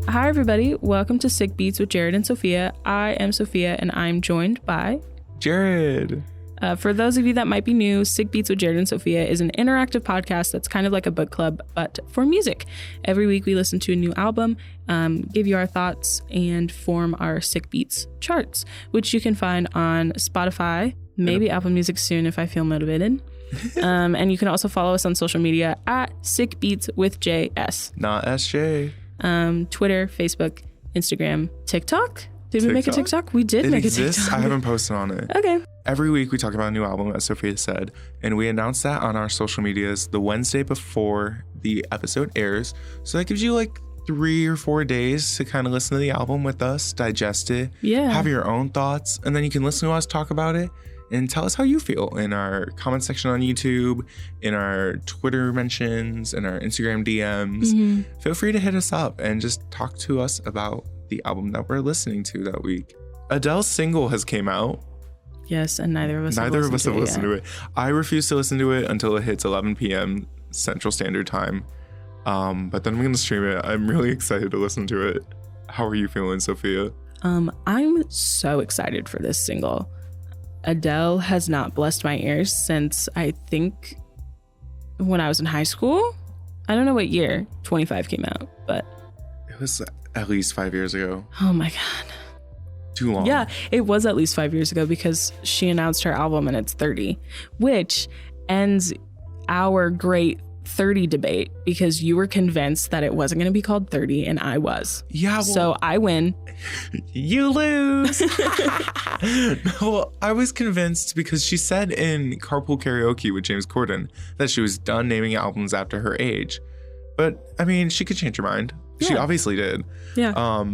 Hi, everybody. Welcome to Sick Beats with Jared and Sofia. I am Sofia, and I'm joined by... Jared. For those of you that might be new, Sick Beats with Jared and Sofia is an interactive podcast that's kind of like a book club, but for music. Every week we listen to a new album, give you our thoughts, and form our Sick Beats charts, which you can find on Spotify, maybe Apple Music soon if I feel motivated. And you can also follow us on social media at Sick Beats with JS. Not SJ. Twitter, Facebook, Instagram, TikTok. Did we make a TikTok? We did make a TikTok. I haven't posted on it. Okay. Every week we talk about a new album, as Sophia said, and we announce that on our social medias the Wednesday before the episode airs. So that gives you like 3 or 4 days to kind of listen to the album with us, digest it, have your own thoughts, and then you can listen to us talk about it and tell us how you feel in our comment section on YouTube, in our Twitter mentions, in our Instagram DMs. Mm-hmm. Feel free to hit us up and just talk to us about the album that we're listening to that week. Adele's single has came out. Yes, and neither of us have listened to it. I refuse to listen to it until it hits 11 p.m. Central Standard Time. But then I'm going to stream it. I'm really excited to listen to it. How are you feeling, Sophia? I'm so excited for this single. Adele has not blessed my ears since I think when I was in high school. I don't know what year 25 came out, but it was at least 5 years ago. Oh my God. Too long. Yeah, it was at least 5 years ago because she announced her album and it's 30, which ends our great 30 debate because you were convinced that it wasn't going to be called 30 and I was. Yeah. Well, so I win. You lose. No, I was convinced because she said in Carpool Karaoke with James Corden that she was done naming albums after her age. But I mean, she could change her mind. Yeah. She obviously did. Yeah.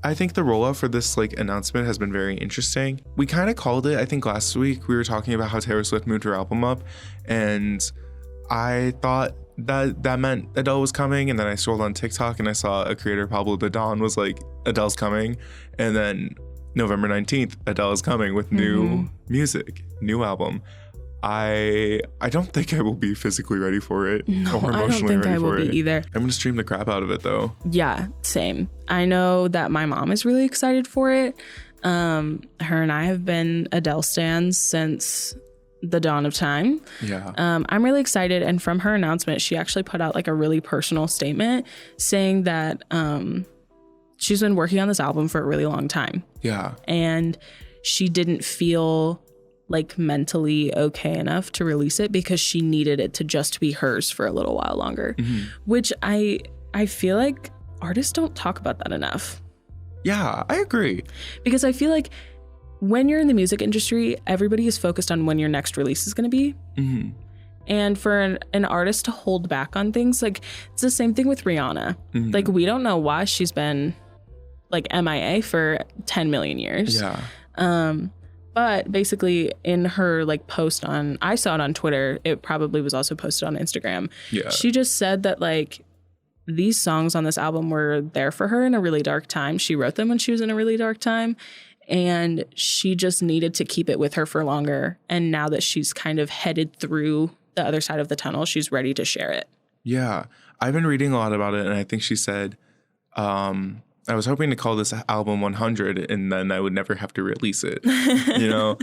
I think the rollout for this announcement has been very interesting. We kind of called it, I think last week we were talking about how Taylor Swift moved her album up, and I thought that meant Adele was coming, and then I scrolled on TikTok and I saw a creator, Pablo the Don, was like, Adele's coming, and then November 19th, Adele is coming with new music, new album. I don't think I will be physically ready for it or emotionally ready for it. I don't think I will be either. I'm going to stream the crap out of it though. Yeah, same. I know that my mom is really excited for it. Her and I have been Adele stans since the dawn of time. Yeah. I'm really excited. And from her announcement, she actually put out like a really personal statement saying that she's been working on this album for a really long time. Yeah. And she didn't feel like mentally okay enough to release it because she needed it to just be hers for a little while longer, which I feel like artists don't talk about that enough. Yeah, I agree. Because I feel like when you're in the music industry, everybody is focused on when your next release is going to be. Mm-hmm. And for an artist to hold back on things, like it's the same thing with Rihanna. Mm-hmm. Like we don't know why she's been like MIA for 10 million years. Yeah. But basically in her like post on, I saw it on Twitter, it probably was also posted on Instagram. Yeah. She just said that like these songs on this album were there for her in a really dark time. She wrote them when she was in a really dark time and she just needed to keep it with her for longer. And now that she's kind of headed through the other side of the tunnel, she's ready to share it. Yeah. I've been reading a lot about it and I think she said, I was hoping to call this album 100 and then I would never have to release it, you know,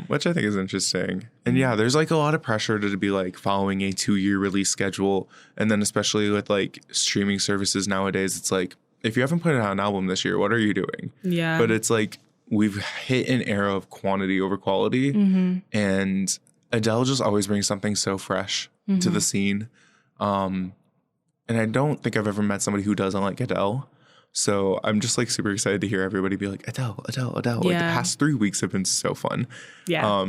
which I think is interesting. And yeah, there's like a lot of pressure to be like following a 2-year release schedule. And then especially with like streaming services nowadays, it's like, if you haven't put out an album this year, what are you doing? Yeah. But it's like we've hit an era of quantity over quality. Mm-hmm. And Adele just always brings something so fresh to the scene. And I don't think I've ever met somebody who doesn't like Adele. So I'm just like super excited to hear everybody be like, Adele, Adele, Adele. Yeah. Like the past 3 weeks have been so fun. Yeah.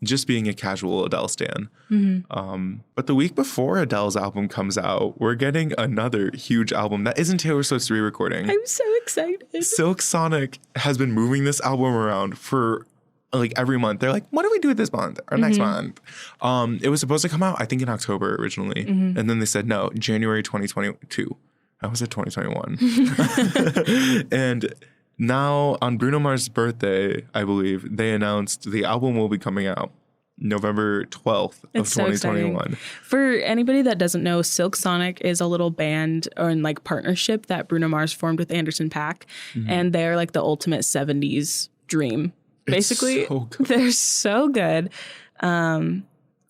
Just being a casual Adele stan. Mm-hmm. But the week before Adele's album comes out, we're getting another huge album that isn't Taylor Swift's re-recording. I'm so excited. Silk Sonic has been moving this album around for like every month. They're like, what do we do this month or next month? It was supposed to come out, I think, in October originally. Mm-hmm. And then they said, no, January 2022. I was at 2021. And now on Bruno Mars' birthday, I believe, they announced the album will be coming out. November 12th of It's so 2021. exciting. For anybody that doesn't know, Silk Sonic is a little band or in like partnership that Bruno Mars formed with Anderson .Paak, and they're like the ultimate 70s dream. Basically, It's so good. they're so good.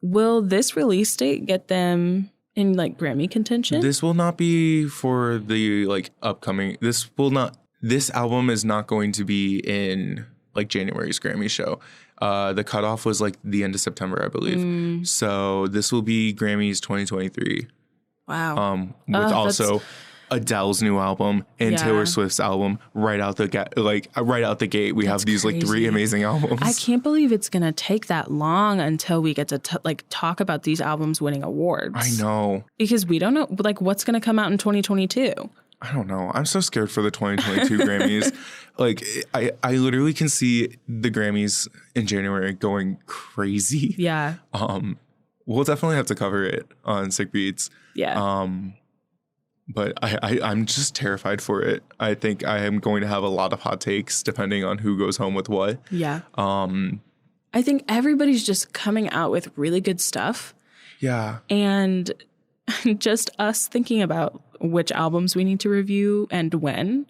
Will this release date get them in like Grammy contention? This will not be for the like upcoming. This album is not going to be in like January's Grammy show. The cutoff was like the end of September, I believe. So this will be Grammys 2023. Wow. With also Adele's new album and Taylor Swift's album right out the gate. We have these like 3 amazing albums. I can't believe it's gonna take that long until we get to talk about these albums winning awards. I know, because we don't know like what's gonna come out in 2022. I don't know. I'm so scared for the 2022 Grammys. Like, I literally can see the Grammys in January going crazy. Yeah. We'll definitely have to cover it on Sick Beats. Yeah. But I'm just terrified for it. I think I am going to have a lot of hot takes depending on who goes home with what. Yeah. I think everybody's just coming out with really good stuff. Yeah. And just us thinking about which albums we need to review and when.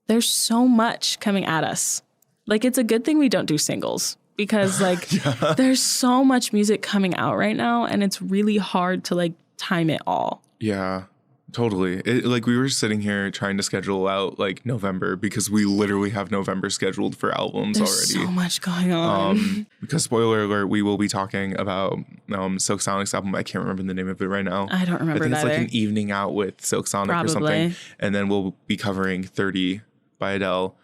There's so much coming at us. Like, it's a good thing we don't do singles because like there's so much music coming out right now and it's really hard to like time it all. Yeah, totally. Like we were sitting here trying to schedule out like November because we literally have November scheduled for albums There's already. So much going on. Because spoiler alert, we will be talking about Silk Sonic's album. I can't remember the name of it right now. I don't remember. I think it's either. like an evening out with Silk Sonic or something. And then we'll be covering 30 by Adele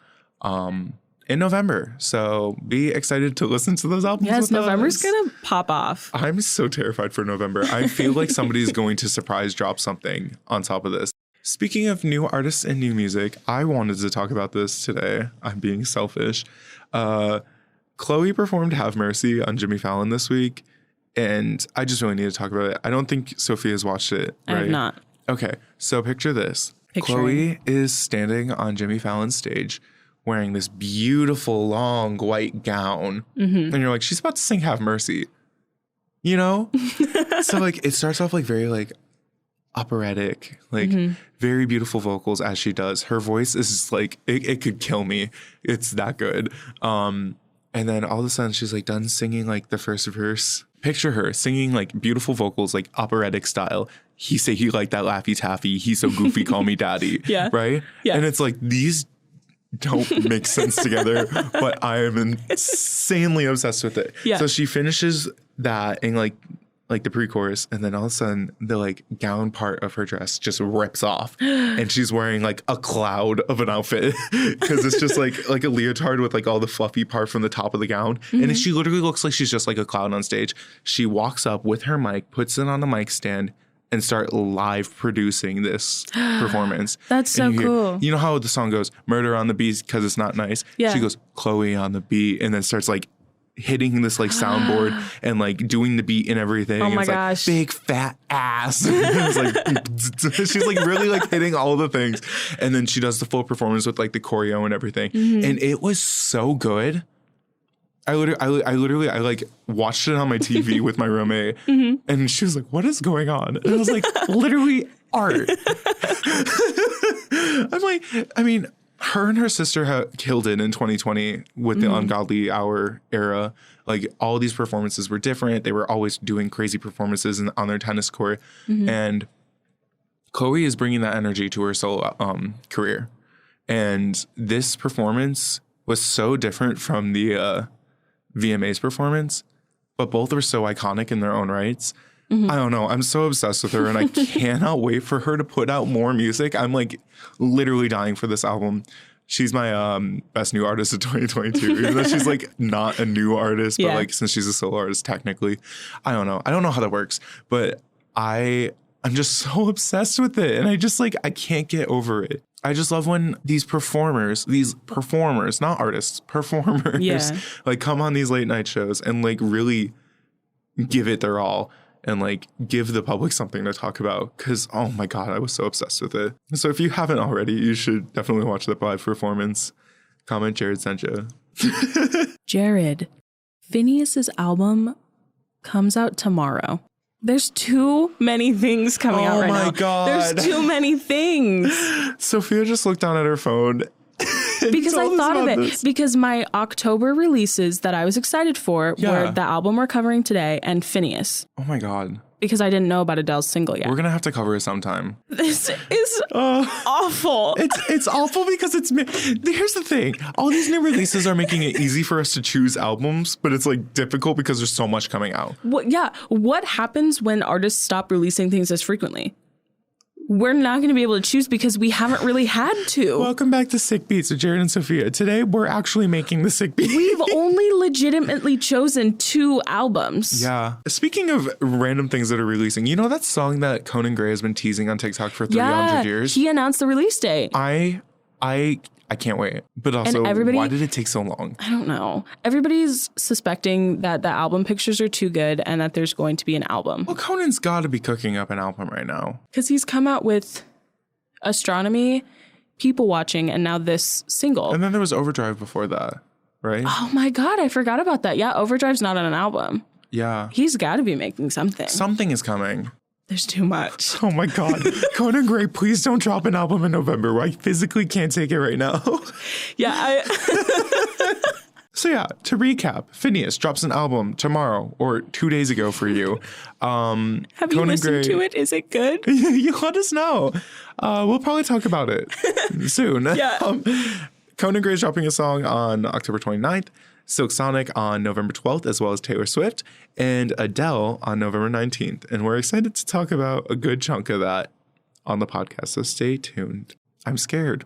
in November. So be excited to listen to those albums. Yes, November's gonna pop off. I'm so terrified for November. I feel like somebody's going to surprise drop something on top of this. Speaking of new artists and new music, I wanted to talk about this today. I'm being selfish. Chloe performed Have Mercy on Jimmy Fallon this week, and I just really need to talk about it. I don't think Sophia's watched it, right? I have not. Okay, so picture this. Chloe is standing on Jimmy Fallon's stage wearing this beautiful long white gown. And you're like, she's about to sing Have Mercy. You know? So like it starts off like very like operatic, like very beautiful vocals as she does. Her voice is just like it could kill me. It's that good. And then all of a sudden she's like done singing like the first verse. Picture her singing like beautiful vocals, like operatic style. He say he like that Laffy Taffy. He's so goofy, call me daddy. Yeah. Right? Yeah. And it's like these don't make sense together, but I am insanely obsessed with it. Yeah. So she finishes that in like the pre-chorus, and then all of a sudden the like gown part of her dress just rips off, and she's wearing like a cloud of an outfit because it's just like a leotard with like all the fluffy part from the top of the gown, and she literally looks like she's just like a cloud on stage. She walks up with her mic, puts it on the mic stand, and start live producing this performance. That's so cool. You know how the song goes, murder on the beat because it's not nice? Yeah. She goes, Chloe on the beat, and then starts like hitting this like soundboard and like doing the beat and everything. Oh my it's gosh. Like big fat ass. It's like she's like really like hitting all the things. And then she does the full performance with like the choreo and everything. And it was so good. I literally like watched it on my TV with my roommate, and she was like, "What is going on?" And I was like, "Literally art." I'm like, I mean, her and her sister killed it in 2020 with the Ungodly Hour era. Like all these performances were different. They were always doing crazy performances on their tennis court, and Chloe is bringing that energy to her solo career. And this performance was so different from the VMA's performance, but both are so iconic in their own rights. I don't know. I'm so obsessed with her, and I cannot wait for her to put out more music. I'm like literally dying for this album. She's my best new artist of 2022. Even though she's like not a new artist, but like since she's a solo artist technically, I don't know. I don't know how that works, but I'm just so obsessed with it, and I can't get over it. I just love when these performers, not artists, performers, like come on these late night shows and like really give it their all and like give the public something to talk about. Cause oh my God, I was so obsessed with it. So if you haven't already, you should definitely watch the live performance. Comment Jared sent you. Jared, Phineas's album comes out tomorrow. There's too many things coming out right now. Oh my God. There's too many things. Sophia just looked down at her phone. Because I thought of it. Because my October releases that I was excited for were the album we're covering today and Phineas. Oh my God. Because I didn't know about Adele's single yet. We're going to have to cover it sometime. This is awful. It's awful because here's the thing. All these new releases are making it easy for us to choose albums, but it's like difficult because there's so much coming out. What happens when artists stop releasing things as frequently? We're not going to be able to choose because we haven't really had to. Welcome back to Sick Beats with Jared and Sofia. Today, we're actually making the Sick Beats. We've only legitimately chosen 2 albums. Yeah. Speaking of random things that are releasing, you know that song that Conan Gray has been teasing on TikTok for 300 years? He announced the release date. I can't wait. But also, why did it take so long? I don't know. Everybody's suspecting that the album pictures are too good and that there's going to be an album. Well, Conan's got to be cooking up an album right now. Because he's come out with Astronomy, People Watching, and now this single. And then there was Overdrive before that, right? Oh my God, I forgot about that. Yeah, Overdrive's not on an album. Yeah. He's got to be making something. Something is coming. There's too much. Oh my God. Conan Gray, please don't drop an album in November. I physically can't take it right now. Yeah. So yeah, to recap, Phineas drops an album tomorrow or 2 days ago for you. Have you listened to it? Is it good? You let us know. We'll probably talk about it soon. Yeah. Conan Gray is dropping a song on October 29th. Silk Sonic on November 12th, as well as Taylor Swift, and Adele on November 19th. And we're excited to talk about a good chunk of that on the podcast, so stay tuned. I'm scared.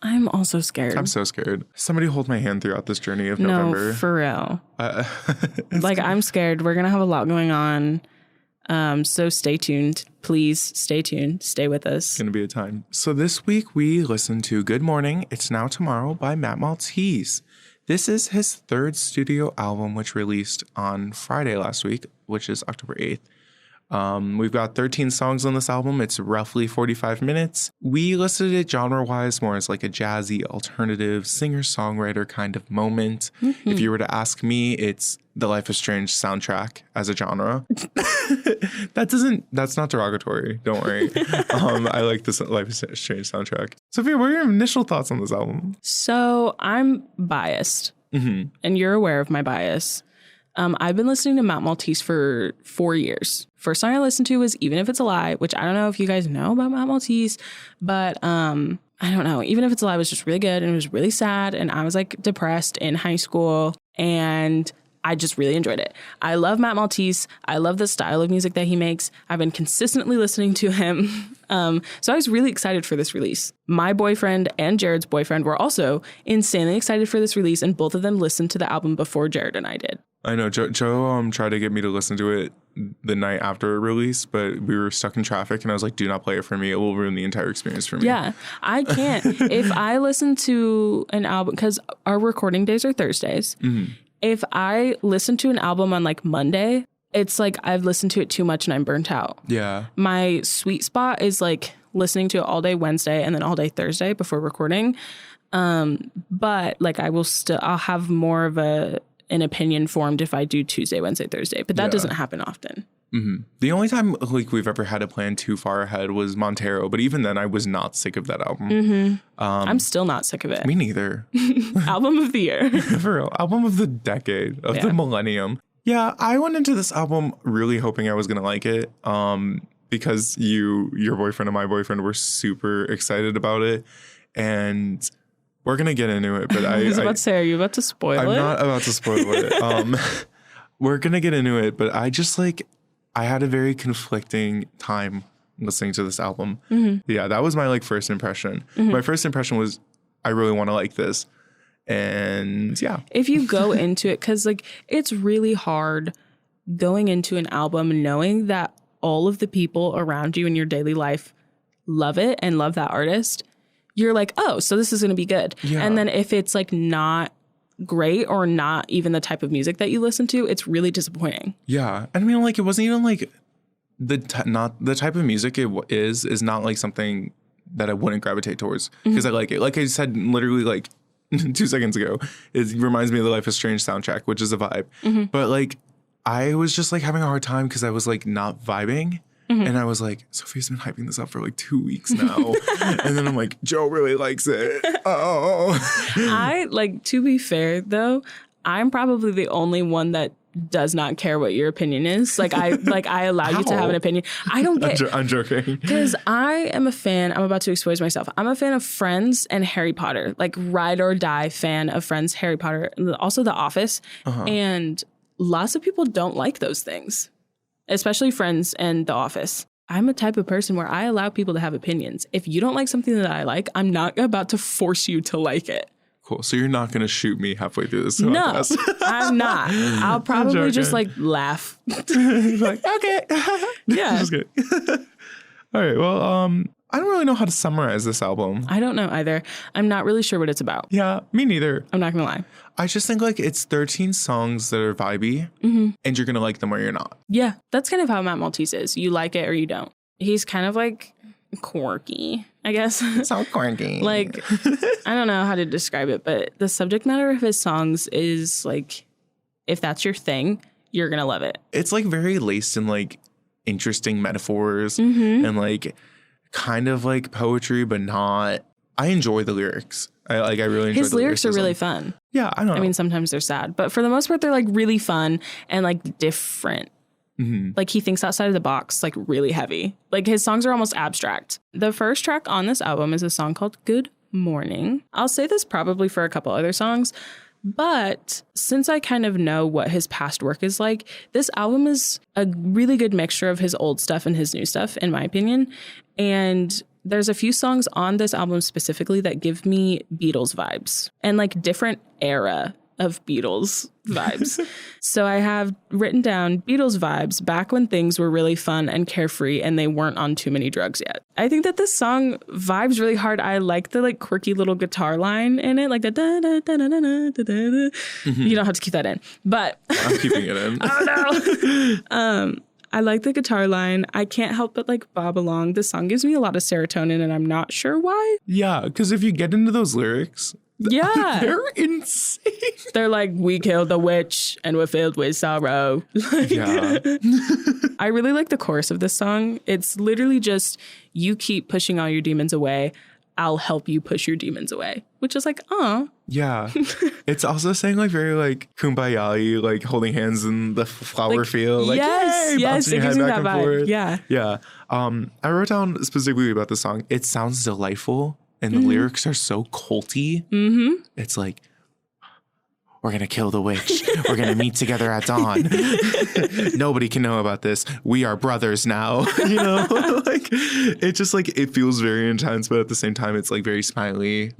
I'm also scared. I'm so scared. Somebody hold my hand throughout this journey of November. No, for real. I'm scared. We're going to have a lot going on. So stay tuned. Please stay tuned. Stay with us. It's going to be a time. So this week we listened to Good Morning, It's Now Tomorrow by Matt Maltese. This is his 3rd studio album, which released on Friday last week, which is October 8th. We've got 13 songs on this album. It's roughly 45 minutes. We listed it genre-wise more as like a jazzy, alternative, singer-songwriter kind of moment. Mm-hmm. If you were to ask me, it's the Life is Strange soundtrack as a genre. That's not derogatory. Don't worry. I like this Life is Strange soundtrack. Sophia, what are your initial thoughts on this album? So I'm biased, and you're aware of my bias. I've been listening to Matt Maltese for 4 years. First song I listened to was Even If It's a Lie, which I don't know if you guys know about Matt Maltese, but I don't know. Even If It's a Lie was just really good, and it was really sad, and I was like depressed in high school, and I just really enjoyed it. I love Matt Maltese. I love the style of music that he makes. I've been consistently listening to him. So I was really excited for this release. My boyfriend and Jared's boyfriend were also insanely excited for this release, and both of them listened to the album before Jared and I did. I know. Joe tried to get me to listen to it the night after it released, but we were stuck in traffic, and I was like, do not play it for me. It will ruin the entire experience for me. Yeah, I can't. If I listen to an album, because our recording days are Thursdays, if I listen to an album on like Monday, it's like I've listened to it too much and I'm burnt out. Yeah. My sweet spot is like listening to it all day Wednesday and then all day Thursday before recording. But like I'll have more of an opinion formed if I do Tuesday, Wednesday, Thursday. But that doesn't happen often. Mm-hmm. The only time like we've ever had a plan too far ahead was Montero, but even then I was not sick of that album. Mm-hmm. I'm still not sick of it. Me neither. Album of the year. For real. Album of the decade, of the millennium. Yeah, I went into this album really hoping I was going to like it because your boyfriend and my boyfriend were super excited about it. And we're going to get into it. But I was about to say, are you about to spoil it? I'm not about to spoil it. We're going to get into it, but I had a very conflicting time listening to this album. Mm-hmm. Yeah, that was my first impression. Mm-hmm. My first impression was, I really want to like this. And yeah. If you go into it, because it's really hard going into an album knowing that all of the people around you in your daily life love it and love that artist. You're like, oh, so this is going to be good. Yeah. And then if it's not great or not even the type of music that you listen to, it's really disappointing. Yeah. I mean, it wasn't even not the type of music it is not something that I wouldn't gravitate towards because I like it. Like I said, literally 2 seconds ago. It reminds me of the Life is Strange soundtrack, which is a vibe. But like, I was just like having a hard time because I was like not vibing. And I was like, Sophia's been hyping this up for like 2 weeks now. And then I'm like, Joe really likes it. Oh. I like, to be fair though, I'm probably the only one that does not care what your opinion is. Like I allow you to have an opinion. I don't get. I'm joking. Because I am a fan. I'm about to expose myself. I'm a fan of Friends and Harry Potter. Like ride or die fan of Friends, Harry Potter, and also The Office. And lots of people don't like those things, especially Friends and The Office. I'm a type of person where I allow people to have opinions. If you don't like something that I like, I'm not about to force you to like it. Cool. So you're not going to shoot me halfway through this podcast? No, I'm not. I'll probably just like laugh. Like, okay. Yeah. Just kidding. All right. Well, I don't really know how to summarize this album. I don't know either. I'm not really sure what it's about. Yeah, me neither. I'm not going to lie. I just think like it's 13 songs that are vibey and you're going to like them or you're not. Yeah. That's kind of how Matt Maltese is. You like it or you don't. He's kind of like quirky, I guess. So quirky. Like, I don't know how to describe it, but the subject matter of his songs is like, if that's your thing, you're going to love it. It's like very laced in like interesting metaphors and like kind of like poetry, but not. I enjoy the lyrics. I really enjoy his lyrics are really fun. Yeah, I don't know. I mean, sometimes they're sad, but for the most part, they're like really fun and like different. Like he thinks outside of the box, like really heavy. Like his songs are almost abstract. The first track on this album is a song called Good Morning. I'll say this probably for a couple other songs, but since I kind of know what his past work is like, this album is a really good mixture of his old stuff and his new stuff, in my opinion. And there's a few songs on this album specifically that give me Beatles vibes and like different era of Beatles vibes. So I have written down Beatles vibes back when things were really fun and carefree and they weren't on too many drugs yet. I think that this song vibes really hard. I like the like quirky little guitar line in it, like the da da da da da da da da. You don't have to keep that in, but I'm keeping it in. Oh no. I like the guitar line. I can't help but like bob along. This song gives me a lot of serotonin and I'm not sure why. Yeah, because if you get into those lyrics, yeah, they're insane. They're like, we killed the witch and we're filled with sorrow. Like, yeah. I really like the chorus of this song. It's literally just, you keep pushing all your demons away. I'll help you push your demons away, which is like, oh. Yeah. It's also saying like very like kumbaya, like holding hands in the flower like, field. Like, yes, yes, it gives me that vibe. Forth. Yeah. Yeah. I wrote down specifically about the song. It sounds delightful and the lyrics are so culty. It's like, we're going to kill the witch. We're going to meet together at dawn. Nobody can know about this. We are brothers now. You know, like it just like, it feels very intense, but at the same time, it's like very smiley.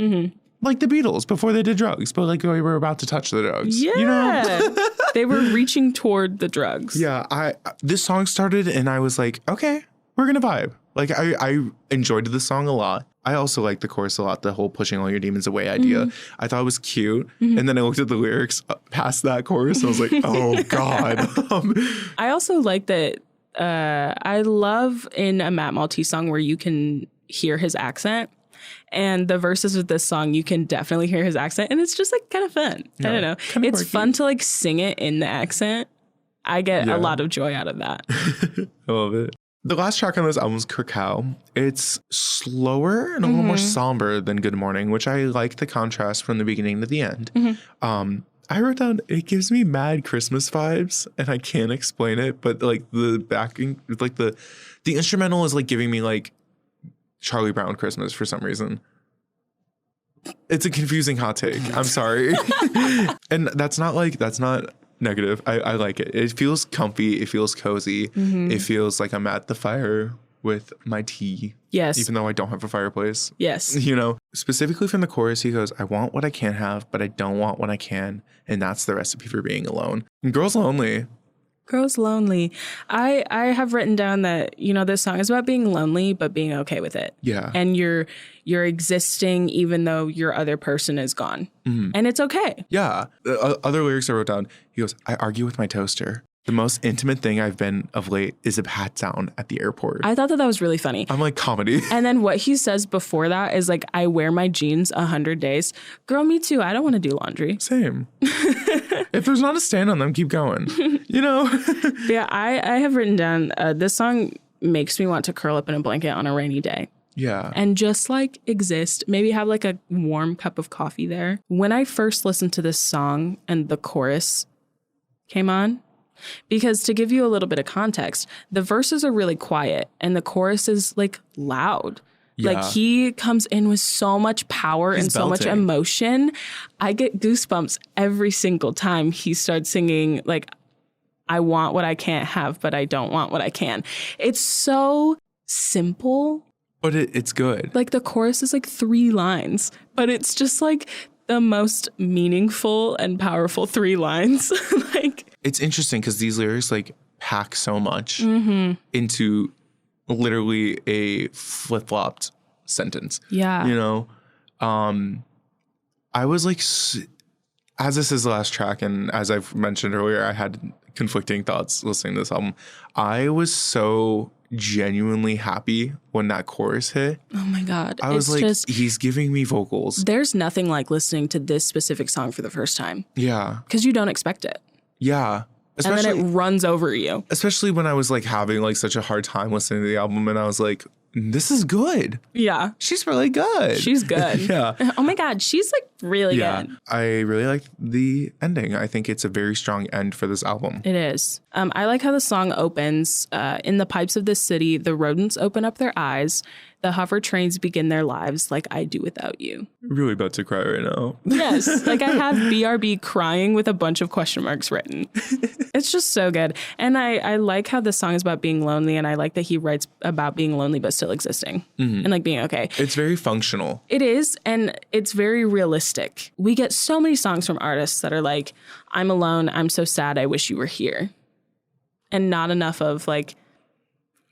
Like the Beatles before they did drugs, but like we were about to touch the drugs. Yeah. You know? They were reaching toward the drugs. Yeah. This song started and I was like, okay, we're going to vibe. Like I enjoyed the song a lot. I also like the chorus a lot, the whole pushing all your demons away idea. I thought it was cute. And then I looked at the lyrics past that chorus and I was like, oh, God. I also like that. I love in a Matt Maltese song where you can hear his accent. And the verses of this song, you can definitely hear his accent. And it's just like kind of fun. Yeah, I don't know. It's quirky. Fun to like sing it in the accent. I get a lot of joy out of that. I love it. The last track on this album is Cacao. It's slower and a little more somber than Good Morning, which I like the contrast from the beginning to the end. I wrote down, it gives me mad Christmas vibes, and I can't explain it, but like the backing, like the instrumental is like giving me like Charlie Brown Christmas for some reason. It's a confusing hot take. I'm sorry. And that's not negative. I like it. It feels comfy. It feels cozy. It feels like I'm at the fire with my tea. Yes. Even though I don't have a fireplace. Yes. You know, specifically from the chorus, he goes, I want what I can't have, but I don't want what I can. And that's the recipe for being alone. And Girls Lonely. Girls Lonely. I have written down that, you know, this song is about being lonely, but being okay with it. Yeah. And you're existing even though your other person is gone. And it's okay. Yeah. Other lyrics I wrote down, he goes, I argue with my toaster. The most intimate thing I've been of late is a pat down at the airport. I thought that was really funny. I'm like, comedy. And then what he says before that is like, I wear my jeans 100 days. Girl, me too. I don't want to do laundry. Same. If there's not a stand on them, keep going. You know? Yeah, I have written down, this song makes me want to curl up in a blanket on a rainy day. Yeah. And just like exist, maybe have like a warm cup of coffee there. When I first listened to this song and the chorus came on, because to give you a little bit of context, the verses are really quiet and the chorus is like loud. Yeah. Like he comes in with so much power and so much emotion. I get goosebumps every single time he starts singing like, I want what I can't have, but I don't want what I can. It's so simple. But it's good. Like the chorus is like 3 lines, but it's just like the most meaningful and powerful 3 lines. Like it's interesting because these lyrics like pack so much into literally a flip-flopped sentence. Yeah. You know, I was like, as this is the last track, and as I've mentioned earlier, I had conflicting thoughts listening to this album. I was so genuinely happy when that chorus hit. Oh my God. I was like, he's giving me vocals. There's nothing like listening to this specific song for the first time. Yeah. Because you don't expect it. Yeah. And then it runs over you. Especially when I was like having like such a hard time listening to the album and I was like, this is good. Yeah. She's really good. She's good. Yeah. Oh my God. She's like really good. I really like the ending. I think it's a very strong end for this album. It is. I like how the song opens. In the pipes of this city, the rodents open up their eyes. The hover trains begin their lives like I do without you. I'm really about to cry right now. Yes. Like I have BRB crying with a bunch of question marks written. It's just so good. And I like how the song is about being lonely. And I like that he writes about being lonely but still existing and like being okay. It's very functional. It is. And it's very realistic. We get so many songs from artists that are like, I'm alone. I'm so sad. I wish you were here. And not enough of like,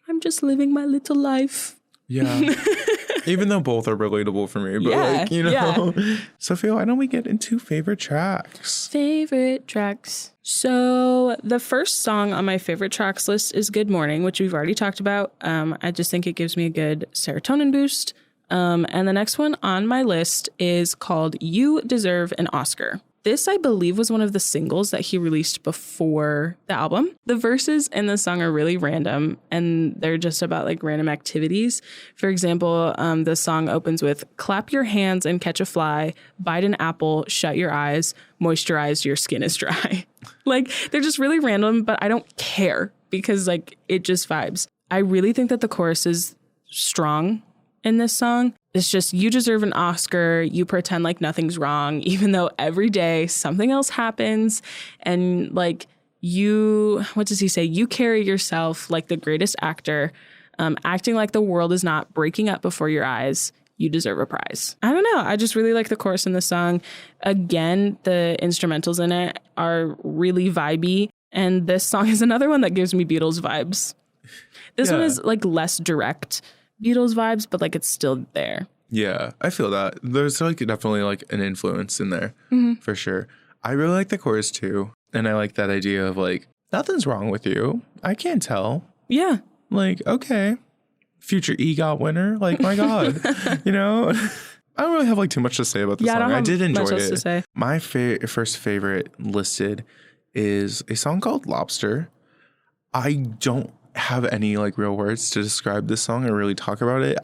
I'm just living my little life. Yeah. Even though both are relatable for me. But like, you know. Yeah. Sophia, why don't we get into favorite tracks? Favorite tracks. So the first song on my favorite tracks list is Good Morning, which we've already talked about. I just think it gives me a good serotonin boost. And the next one on my list is called You Deserve an Oscar. This, I believe, was one of the singles that he released before the album. The verses in the song are really random, and they're just about like random activities. For example, the song opens with clap your hands and catch a fly, bite an apple, shut your eyes, moisturize, your skin is dry. Like, they're just really random, but I don't care because like it just vibes. I really think that the chorus is strong in this song. It's just, you deserve an Oscar. You pretend like nothing's wrong, even though every day something else happens. And like you, what does he say? You carry yourself like the greatest actor, acting like the world is not breaking up before your eyes. You deserve a prize. I don't know. I just really like the chorus in the song. Again, the instrumentals in it are really vibey. And this song is another one that gives me Beatles vibes. This one is like less direct Beatles vibes, but like it's still there. Yeah, I feel that. There's like definitely like an influence in there for sure. I really like the chorus too. And I like that idea of like, nothing's wrong with you. I can't tell. Yeah. Like, okay. Future EGOT winner. Like, my God. You know? I don't really have like too much to say about the song. I did enjoy it. To say. My first favorite listed is a song called Lobster. I don't have any like real words to describe this song or really talk about it.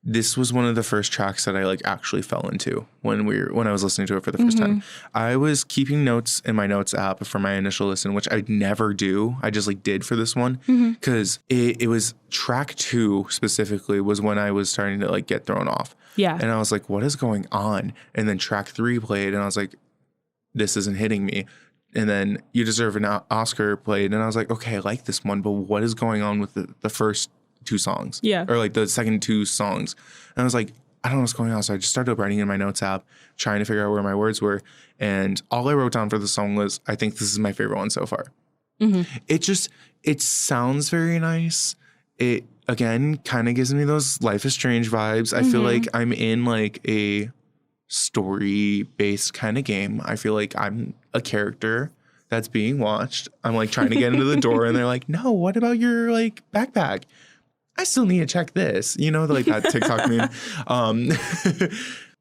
This was one of the first tracks that I like actually fell into when I was listening to it for the first time. I was keeping notes in my notes app for my initial listen, which I never do. I just like did for this one because it was track 2 specifically was when I was starting to like get thrown off. Yeah. And I was like, what is going on? And then track 3 played and I was like, this isn't hitting me. And then You Deserve an Oscar played. And I was like, okay, I like this one, but what is going on with the first 2 songs? Yeah. Or like the second 2 songs. And I was like, I don't know what's going on. So I just started writing in my notes app, trying to figure out where my words were. And all I wrote down for the song was, I think this is my favorite one so far. It sounds very nice. It, again, kind of gives me those Life is Strange vibes. I feel like I'm in like a story-based kind of game. I feel like I'm a character that's being watched. I'm like trying to get into the door and they're like, no, what about your like backpack? I still need to check this. You know, like that TikTok meme.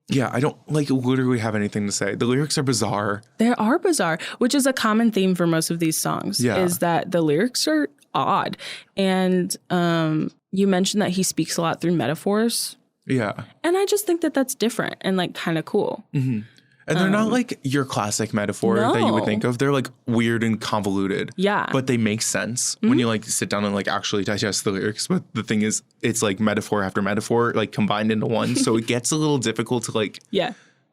Yeah, I don't like literally have anything to say. The lyrics are bizarre. They are bizarre, which is a common theme for most of these songs, is that the lyrics are odd. And you mentioned that he speaks a lot through metaphors. Yeah. And I just think that that's different and like kind of cool. Mm-hmm. And they're not like your classic metaphor that you would think of. They're like weird and convoluted. Yeah. But they make sense when you like sit down and like actually digest the lyrics. But the thing is, it's like metaphor after metaphor, like combined into one. So it gets a little difficult to like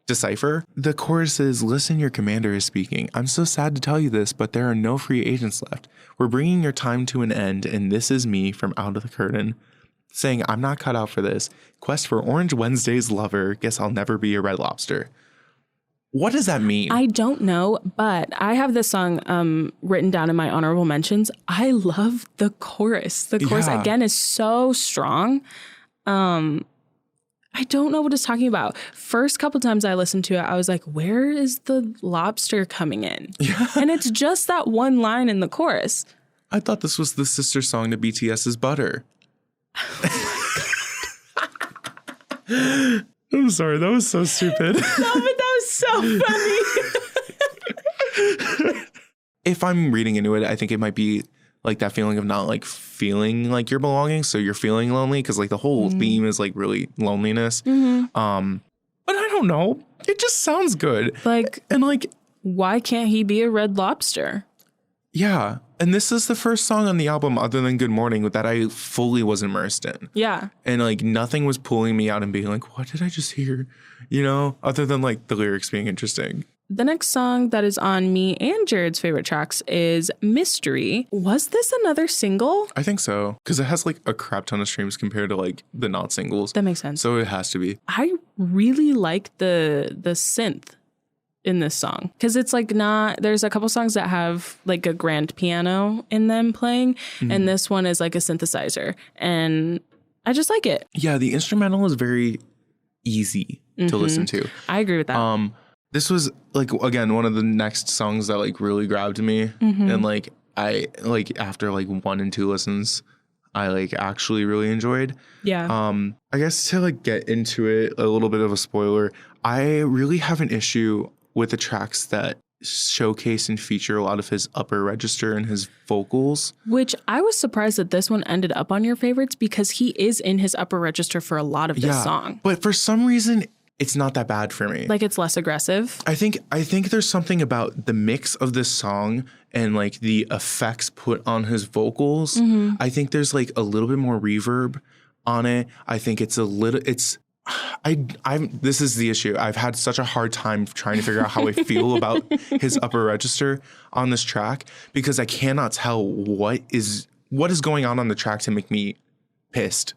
decipher. The chorus is, listen, your commander is speaking. I'm so sad to tell you this, but there are no free agents left. We're bringing your time to an end. And this is me from Out of the Curtain saying, I'm not cut out for this. Quest for Orange Wednesday's lover. Guess I'll never be a Red Lobster. What does that mean? I don't know, but I have this song written down in my honorable mentions. I love the chorus. The chorus, again, is so strong. I don't know what it's talking about. First couple times I listened to it, I was like, where is the lobster coming in? Yeah. And it's just that one line in the chorus. I thought this was the sister song to BTS's Butter. Oh my God. I'm sorry, that was so stupid. No, but that was so funny. If I'm reading into it, I think it might be like that feeling of not like feeling like you're belonging. So you're feeling lonely because like the whole theme is like really loneliness. But I don't know. It just sounds good. Like, and like, why can't he be a Red Lobster? Yeah. And this is the first song on the album other than Good Morning that I fully was immersed in. Yeah. And like nothing was pulling me out and being like, what did I just hear? You know, other than like the lyrics being interesting. The next song that is on me and Jared's favorite tracks is Mystery. Was this another single? I think so. Because it has like a crap ton of streams compared to like the not singles. That makes sense. So it has to be. I really like the synth in this song because it's like not, there's a couple songs that have like a grand piano in them playing and this one is like a synthesizer and I just like it. Yeah, the instrumental is very easy to listen to. I agree with that. This was like, again, one of the next songs that like really grabbed me and like I like after like 1 and 2 listens I like actually really enjoyed. Yeah. I guess to like get into it, a little bit of a spoiler, I really have an issue with the tracks that showcase and feature a lot of his upper register and his vocals. Which I was surprised that this one ended up on your favorites because he is in his upper register for a lot of this song. But for some reason, it's not that bad for me. Like it's less aggressive. I think there's something about the mix of this song and like the effects put on his vocals. I think there's like a little bit more reverb on it. I think it's a little, this is the issue. I've had such a hard time trying to figure out how I feel about his upper register on this track because I cannot tell what is going on the track to make me pissed.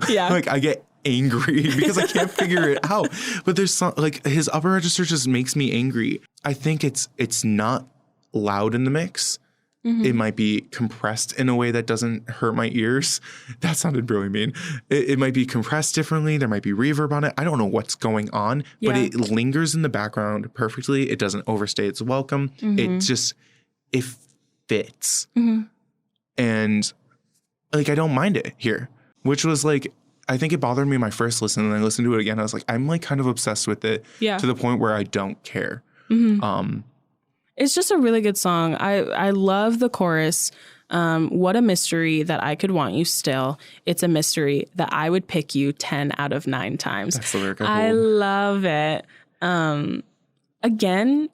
Yeah. Like I get angry because I can't figure it out. But there's some like his upper register just makes me angry. I think it's not loud in the mix. It might be compressed in a way that doesn't hurt my ears. That sounded really mean. It might be compressed differently. There might be reverb on it. I don't know what's going on, but it lingers in the background perfectly. It doesn't overstay its welcome. It fits. And like, I don't mind it here, which was like, I think it bothered me my first listen and I listened to it again. I was like, I'm like kind of obsessed with it to the point where I don't care. It's just a really good song. I love the chorus. What a mystery that I could want you still. It's a mystery that I would pick you 10 out of 9 times. That's the lyric I love it. Again.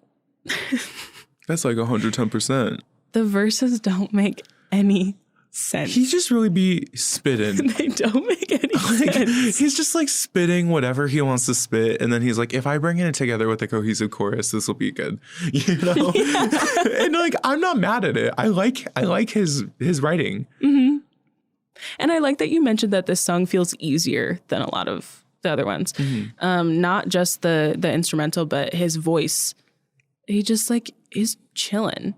That's like 110%. The verses don't make any sense. He just really be spitting. They don't make any sense. He's just like spitting whatever he wants to spit. And then he's like, if I bring it together with a cohesive chorus, this will be good. You know? And like, I'm not mad at it. I like his writing. And I like that you mentioned that this song feels easier than a lot of the other ones. Not just the instrumental, but his voice. He just like is chilling.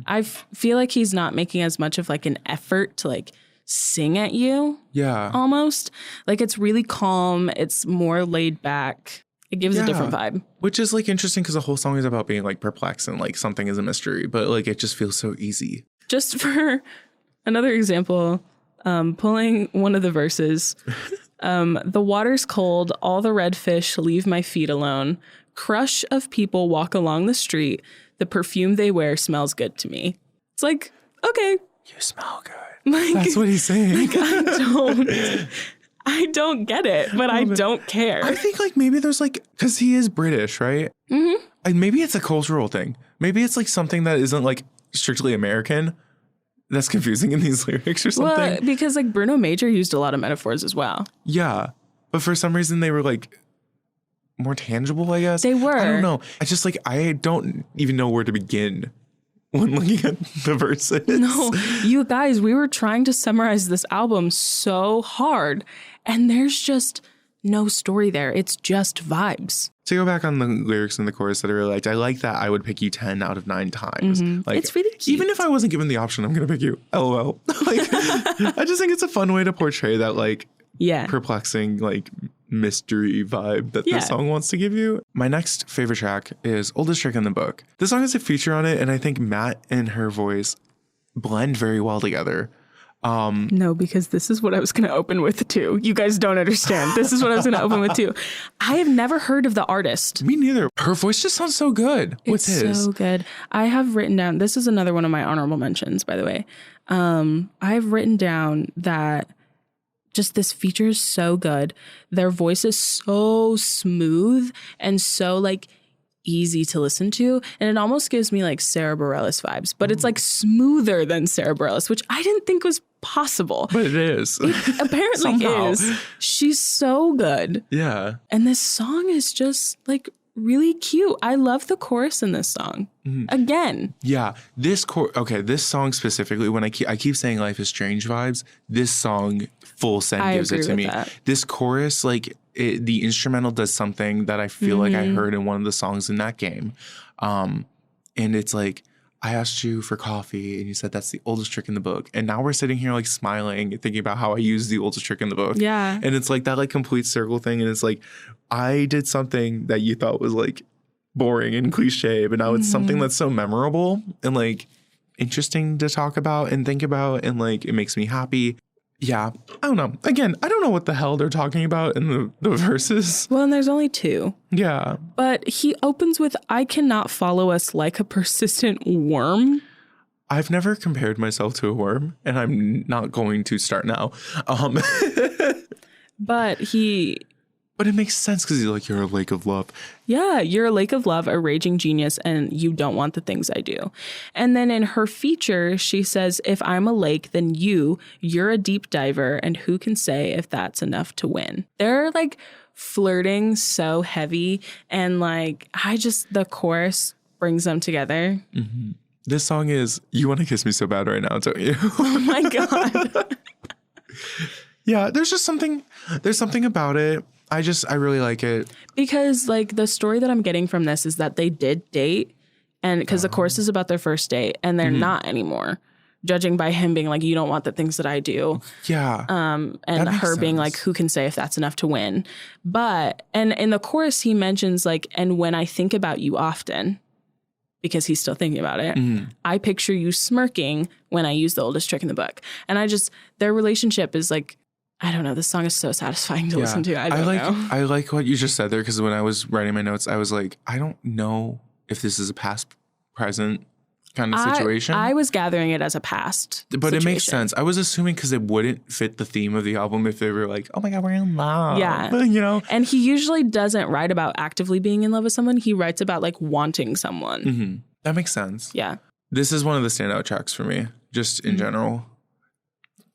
I feel like he's not making as much of like an effort to like sing at you. Yeah. Almost. Like it's really calm. It's more laid back. It gives a different vibe. Which is like interesting because the whole song is about being like perplexed and like something is a mystery, but like it just feels so easy. Just for another example, pulling one of the verses, the water's cold, all the red fish leave my feet alone. Crush of people walk along the street. The perfume they wear smells good to me. It's like, okay. You smell good. Like, that's what he's saying. Like, I don't get it, but I don't care. I think like maybe there's like, because he is British, right? Mm-hmm. And maybe it's a cultural thing. Maybe it's like something that isn't like strictly American that's confusing in these lyrics or something. Well, because like Bruno Major used a lot of metaphors as well. Yeah. But for some reason they were like more tangible, I guess. They were. I don't know. I just like, I don't even know where to begin when looking at the verses. No, you guys, we were trying to summarize this album so hard, and there's just no story there. It's just vibes. To go back on the lyrics in the chorus that I really liked, I like that I would pick you 10 out of 9 times. Mm-hmm. Like, it's really cute. Even if I wasn't given the option, I'm going to pick you. LOL. Like, I just think it's a fun way to portray that, like, perplexing, like, mystery vibe that this song wants to give you. My next favorite track is Oldest Trick in the Book. This song has a feature on it, and I think Matt and her voice blend very well together. No, because this is what I was going to open with too. You guys don't understand. This is what I was going to open with too. I have never heard of the artist. Me neither. Her voice just sounds so good. What's his? So good. I have written down, this is another one of my honorable mentions, by the way. I've written down that just this feature is so good. Their voice is so smooth and so like easy to listen to. And it almost gives me like Sarah Bareilles vibes, but it's like smoother than Sarah Bareilles, which I didn't think was possible. But it is. It apparently is. She's so good. Yeah. And this song is just like really cute. I love the chorus in this song. Again. Yeah. This song specifically, when I keep saying Life is Strange vibes, this song full send gives it to me. That. This chorus, like the instrumental does something that I feel like I heard in one of the songs in that game. And it's like, I asked you for coffee and you said that's the oldest trick in the book. And now we're sitting here like smiling and thinking about how I used the oldest trick in the book. Yeah. And it's like that like complete circle thing. And it's like, I did something that you thought was like boring and cliche, but now it's something that's so memorable and like interesting to talk about and think about. And like, it makes me happy. Yeah, I don't know. Again, I don't know what the hell they're talking about in the verses. Well, and there's only 2. Yeah. But he opens with, I cannot follow us like a persistent worm. I've never compared myself to a worm, and I'm not going to start now. But it makes sense because he's like, you're a lake of love. Yeah, you're a lake of love, a raging genius, and you don't want the things I do. And then in her feature, she says, if I'm a lake, then you're a deep diver, and who can say if that's enough to win? They're like flirting so heavy, and like, the chorus brings them together. Mm-hmm. This song is, you want to kiss me so bad right now, don't you? Oh my God. Yeah, there's something about it. I really like it. Because like the story that I'm getting from this is that they did date, and because the chorus is about their first date and they're not anymore, judging by him being like, you don't want the things that I do. Yeah. And her being like, who can say if that's enough to win? But, and in the chorus, he mentions like, and when I think about you often, because he's still thinking about it, I picture you smirking when I use the oldest trick in the book. And their relationship is like, I don't know. This song is so satisfying to listen to. I don't know. I like what you just said there, because when I was writing my notes, I was like, I don't know if this is a past, present kind of situation. I was gathering it as a past But it makes sense. I was assuming because it wouldn't fit the theme of the album if they were like, oh my God, we're in love. Yeah. You know? And he usually doesn't write about actively being in love with someone. He writes about like wanting someone. Mm-hmm. That makes sense. Yeah. This is one of the standout tracks for me, just in general.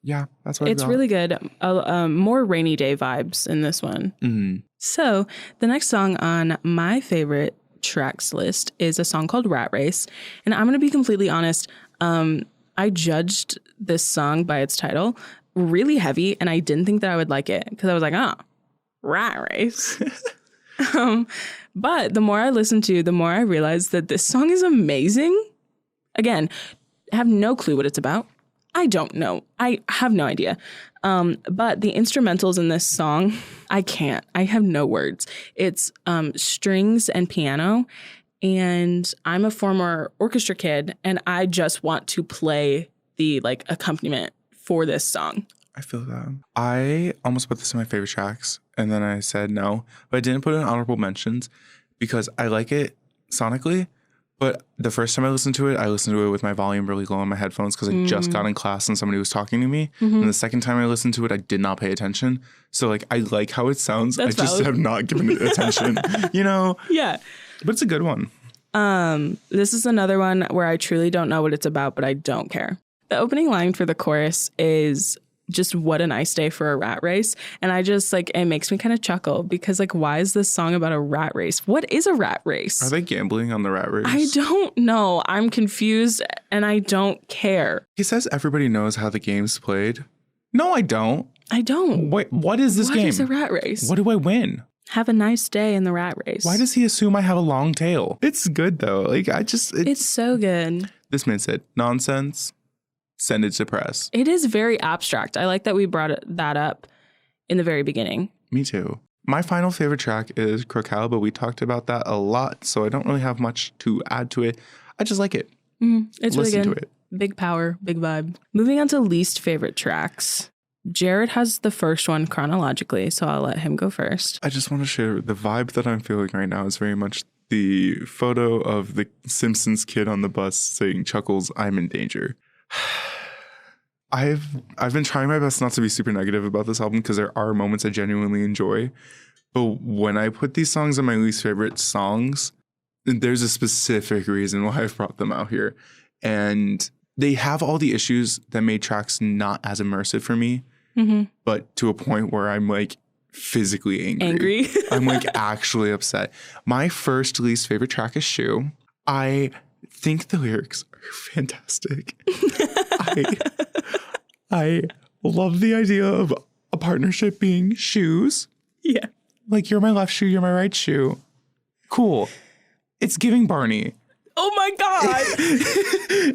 Yeah, that's what it's really good. More rainy day vibes in this one. Mm-hmm. So the next song on my favorite tracks list is a song called Rat Race. And I'm going to be completely honest. I judged this song by its title really heavy, and I didn't think that I would like it because I was like, Rat Race. But the more I listened to, the more I realized that this song is amazing. Again, I have no clue what it's about. I don't know. I have no idea. But the instrumentals in this song, I can't. I have no words. It's strings and piano. And I'm a former orchestra kid, and I just want to play the like accompaniment for this song. I feel that. I almost put this in my favorite tracks, and then I said no. But I didn't put it in honorable mentions because I like it sonically. But the first time I listened to it with my volume really low on my headphones because I just got in class and somebody was talking to me. Mm-hmm. And the second time I listened to it, I did not pay attention. So like I like how it sounds. That's I just have not given it attention, you know? Yeah. But it's a good one. This is another one where I truly don't know what it's about, but I don't care. The opening line for the chorus is just what a nice day for a rat race. And I just like, it makes me kind of chuckle because like, why is this song about a rat race? What is a rat race? Are they gambling on the rat race? I don't know. I'm confused and I don't care. He says everybody knows how the game's played. No, I don't. I don't. Wait, what is this game? What is a rat race? What do I win? Have a nice day in the rat race. Why does he assume I have a long tail? It's good though. Like it's so good. This man said nonsense. Send it to press. It is very abstract. I like that we brought that up in the very beginning. Me too. My final favorite track is Cacao, but we talked about that a lot, so I don't really have much to add to it. I just like it. It's Listen really good. To it. Big power, big vibe. Moving on to least favorite tracks. Jared has the first one chronologically, so I'll let him go first. I just want to share the vibe that I'm feeling right now is very much the photo of the Simpsons kid on the bus saying, Chuckles, I'm in danger. I've been trying my best not to be super negative about this album because there are moments I genuinely enjoy. But when I put these songs on my least favorite songs, there's a specific reason why I've brought them out here. And they have all the issues that made tracks not as immersive for me, but to a point where I'm like physically angry. I'm like actually upset. My first least favorite track is Shoe. I think the lyrics are fantastic. I love the idea of a partnership being shoes. Yeah. Like, you're my left shoe, you're my right shoe. Cool. It's giving Barney. Oh my God.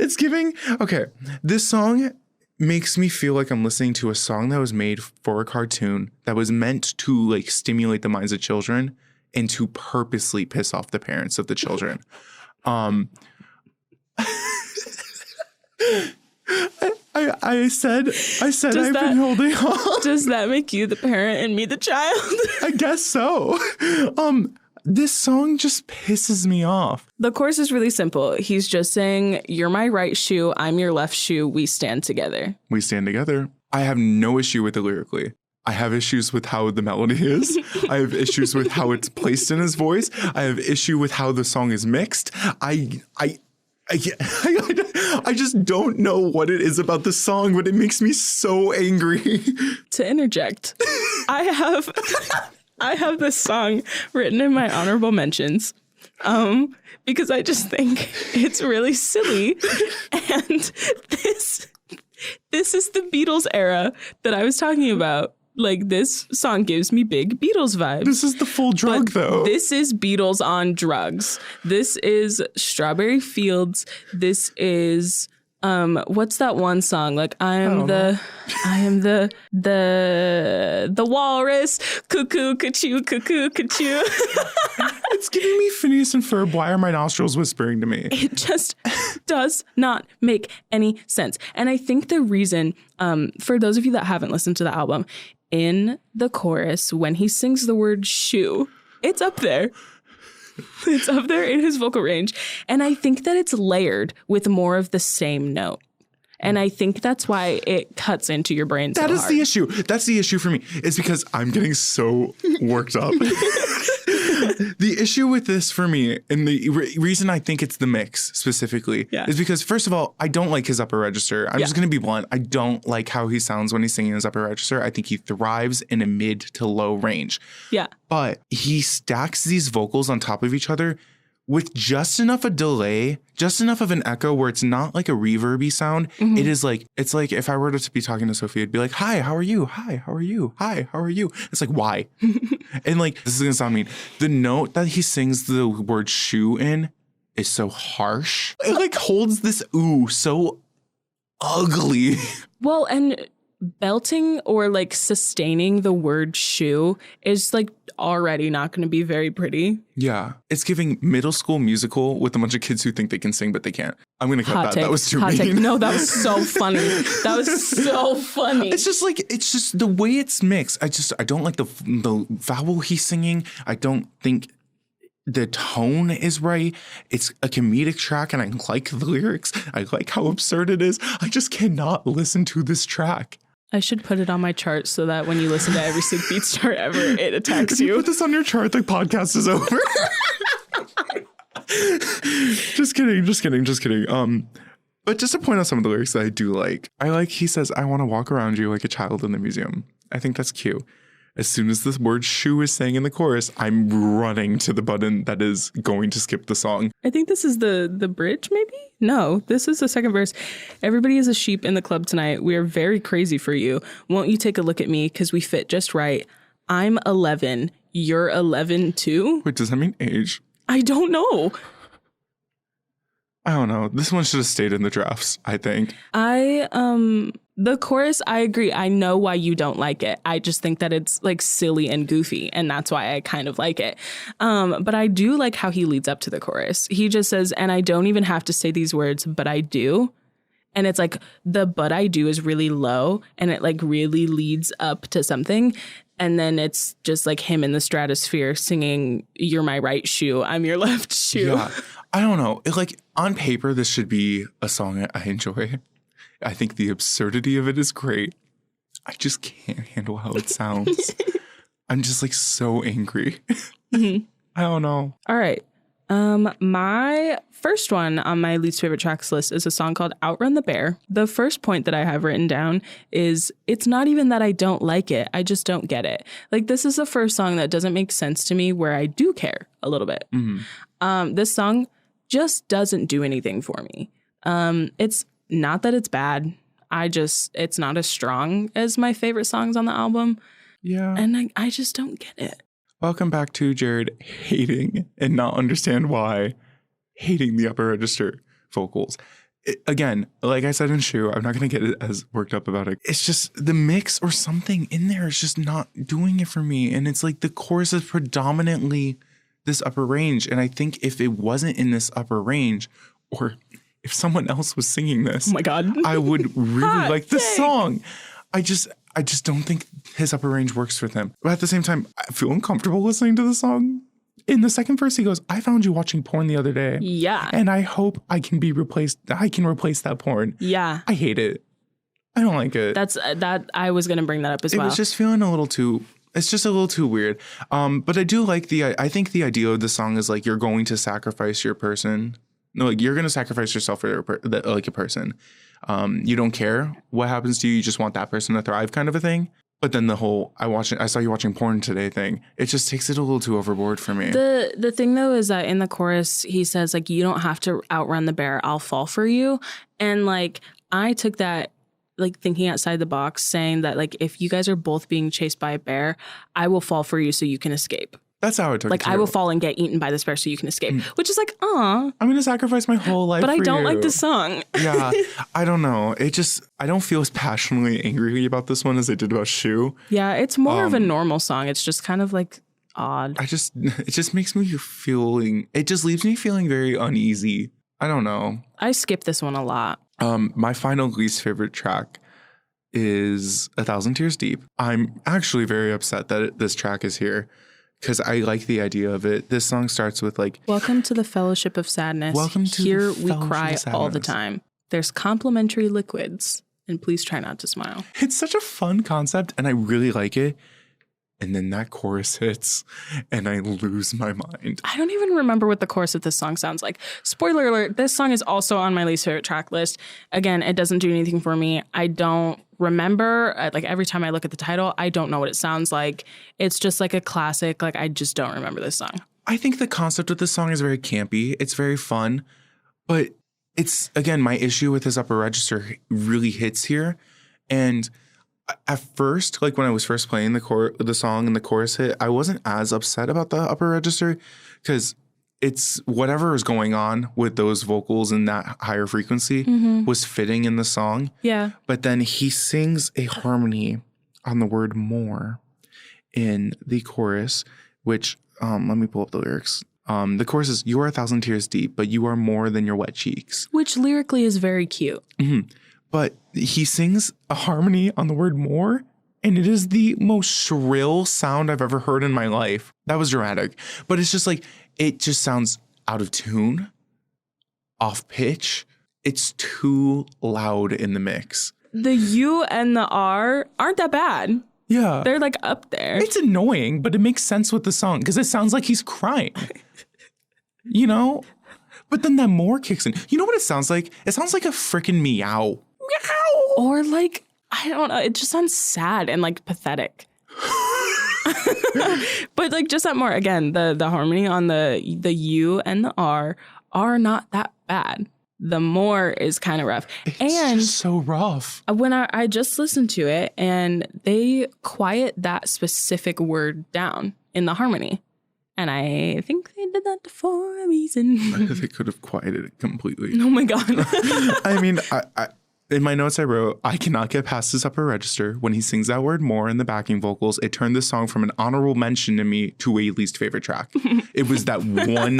It's giving. Okay. This song makes me feel like I'm listening to a song that was made for a cartoon that was meant to like stimulate the minds of children and to purposely piss off the parents of the children. I said I've been holding on. Does that make you the parent and me the child? I guess so. This song just pisses me off. The chorus is really simple. He's just saying, you're my right shoe, I'm your left shoe, we stand together. We stand together. I have no issue with it lyrically. I have issues with how the melody is. I have issues with how it's placed in his voice. I have issue with how the song is mixed. I just don't know what it is about the song, but it makes me so angry. To interject, I have this song written in my honorable mentions because I just think it's really silly. And this is the Beatles era that I was talking about. Like, this song gives me big Beatles vibes. This is the full drug, though. This is Beatles on drugs. This is Strawberry Fields. This is what's that one song? Like, I am the walrus. Cuckoo, cuckoo, cuckoo, cuckoo. It's giving me Phineas and Ferb. Why are my nostrils whispering to me? It just does not make any sense. And I think the reason, for those of you that haven't listened to the album, in the chorus, when he sings the word shoe, it's up there. It's up there in his vocal range. And I think that it's layered with more of the same note. And I think that's why it cuts into your brain so hard. That is the issue. That's the issue for me. It's because I'm getting so worked up. The issue with this for me, and the reason I think it's the mix specifically, is because, first of all, I don't like his upper register. I'm just going to be blunt. I don't like how he sounds when he's singing his upper register. I think he thrives in a mid to low range. Yeah. But he stacks these vocals on top of each other with just enough a delay, just enough of an echo where it's not like a reverby sound. Mm-hmm. It is like, it's like if I were to be talking to Sofia, it'd be like, hi, how are you? Hi, how are you? Hi, how are you? It's like, why? And like, this is going to sound mean. The note that he sings the word shoe in is so harsh. It like holds this ooh so ugly. Well, and belting or like sustaining the word shoe is like already not going to be very pretty. Yeah. It's giving middle school musical with a bunch of kids who think they can sing, but they can't. I'm going to cut that. Take. That was too Hot mean. take. No, that was so funny. That was so funny. It's just the way it's mixed. I don't like the vowel he's singing. I don't think the tone is right. It's a comedic track and I like the lyrics. I like how absurd it is. I just cannot listen to this track. I should put it on my chart so that when you listen to every Sick Beats chart ever, it attacks you. Put this on your chart, the podcast is over. Just kidding. But just to point out some of the lyrics that I do like. He says, I want to walk around you like a child in the museum. I think that's cute. As soon as this word shoe is sang in the chorus, I'm running to the button that is going to skip the song. I think this is the bridge, maybe? No, this is the second verse. Everybody is a sheep in the club tonight. We are very crazy for you. Won't you take a look at me? Because we fit just right. I'm 11. You're 11 too? Wait, does that mean age? I don't know. I don't know. This one should have stayed in the drafts, I think. The chorus, I agree. I know why you don't like it. I just think that it's like silly and goofy, and that's why I kind of like it. But I do like how he leads up to the chorus. He just says, and I don't even have to say these words, but I do. And it's like the but I do is really low, and it like really leads up to something. And then it's just like him in the stratosphere singing, you're my right shoe, I'm your left shoe. Yeah. I don't know. On paper, this should be a song I enjoy. I think the absurdity of it is great. I just can't handle how it sounds. I'm just like so angry. Mm-hmm. I don't know. All right. My first one on my least favorite tracks list is a song called Outrun the Bear. The first point that I have written down is it's not even that I don't like it. I just don't get it. Like, this is the first song that doesn't make sense to me where I do care a little bit. Mm-hmm. This song just doesn't do anything for me. It's not that it's bad. It's not as strong as my favorite songs on the album. Yeah. And I just don't get it. Welcome back to Jared hating and not understand why. Hating the upper register vocals. Again, like I said in Shoe, I'm not going to get as worked up about it. It's just the mix or something in there is just not doing it for me. And it's like the chorus is predominantly this upper range. And I think if it wasn't in this upper range, or if someone else was singing this, oh my God, I would really like this song. I just don't think his upper range works for them. But at the same time, I feel uncomfortable listening to the song. In the second verse, he goes, I found you watching porn the other day. Yeah. And I hope I can replace that porn. Yeah. I hate it. I don't like it. I was going to bring that up as well. It was just feeling it's just a little too weird. But I do like I think the idea of the song is like, you're going to sacrifice your person. No, like you're going to sacrifice yourself for a person. You don't care what happens to you. You just want that person to thrive kind of a thing. But then the whole I saw you watching porn today thing, it just takes it a little too overboard for me. The thing though is that in the chorus he says like, you don't have to outrun the bear, I'll fall for you. And like I took that like thinking outside the box, saying that like if you guys are both being chased by a bear, I will fall for you so you can escape. That's how it took. Like I will fall and get eaten by this bear so you can escape, which is like, aw. I'm gonna sacrifice my whole life. But I don't you. like the song. Yeah, I don't know. I don't feel as passionately angry about this one as I did about Shoe. Yeah, it's more of a normal song. It's just kind of like odd. It just makes me feeling. It just leaves me feeling very uneasy. I don't know. I skip this one a lot. My final least favorite track is 1,000 Tears Deep. I'm actually very upset that this track is here, because I like the idea of it. This song starts with like, welcome to the Fellowship of Sadness. Welcome to Here the we Fellowship cry of Sadness. all the time. There's complimentary liquids, and please try not to smile. It's such a fun concept, and I really like it. And then that chorus hits, and I lose my mind. I don't even remember what the chorus of this song sounds like. Spoiler alert, this song is also on my least favorite track list. Again, it doesn't do anything for me. I don't remember, like every time I look at the title, I don't know what it sounds like. It's just like a classic. Like I just don't remember this song. I think the concept of this song is very campy. It's very fun, but it's, again, my issue with his upper register really hits here. And at first, like when I was first playing the song and the chorus hit, I wasn't as upset about the upper register because it's whatever is going on with those vocals and that higher frequency was fitting in the song. Yeah. But then he sings a harmony on the word more in the chorus, which let me pull up the lyrics. The chorus is, "You are 1,000 tears deep, but you are more than your wet cheeks." Which lyrically is very cute. But he sings a harmony on the word more, and it is the most shrill sound I've ever heard in my life. That was dramatic. But it's just like, it just sounds out of tune, off pitch. It's too loud in the mix. The U and the R aren't that bad. Yeah. They're like up there. It's annoying, but it makes sense with the song because it sounds like he's crying. You know? But then that more kicks in. You know what it sounds like? It sounds like a freaking meow. Meow! Or like, I don't know. It just sounds sad and like pathetic. But like just that more, again, the harmony on the U and the R are not that bad. The more is kind of rough. It's and just so rough. When I just listened to it and they quiet that specific word down in the harmony. And I think they did that for a reason. They could have quieted it completely. Oh my God. I mean, I in my notes I wrote, I cannot get past this upper register. When he sings that word more in the backing vocals, it turned the song from an honorable mention to me to a least favorite track. It was that one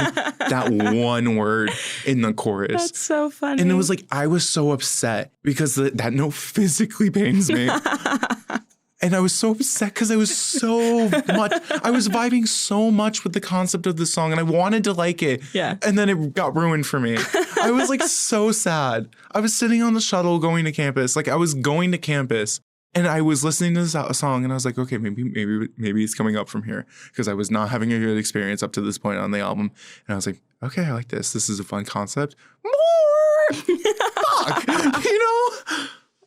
word in the chorus. That's so funny. And it was like, I was so upset because that note physically pains me. And I was so upset because I was vibing so much with the concept of the song and I wanted to like it. Yeah. And then it got ruined for me. I was like so sad. I was sitting on the shuttle going to campus. Like I was going to campus and I was listening to this song and I was like, okay, maybe it's coming up from here because I was not having a good experience up to this point on the album. And I was like, okay, I like this. This is a fun concept. More! Fuck! You know?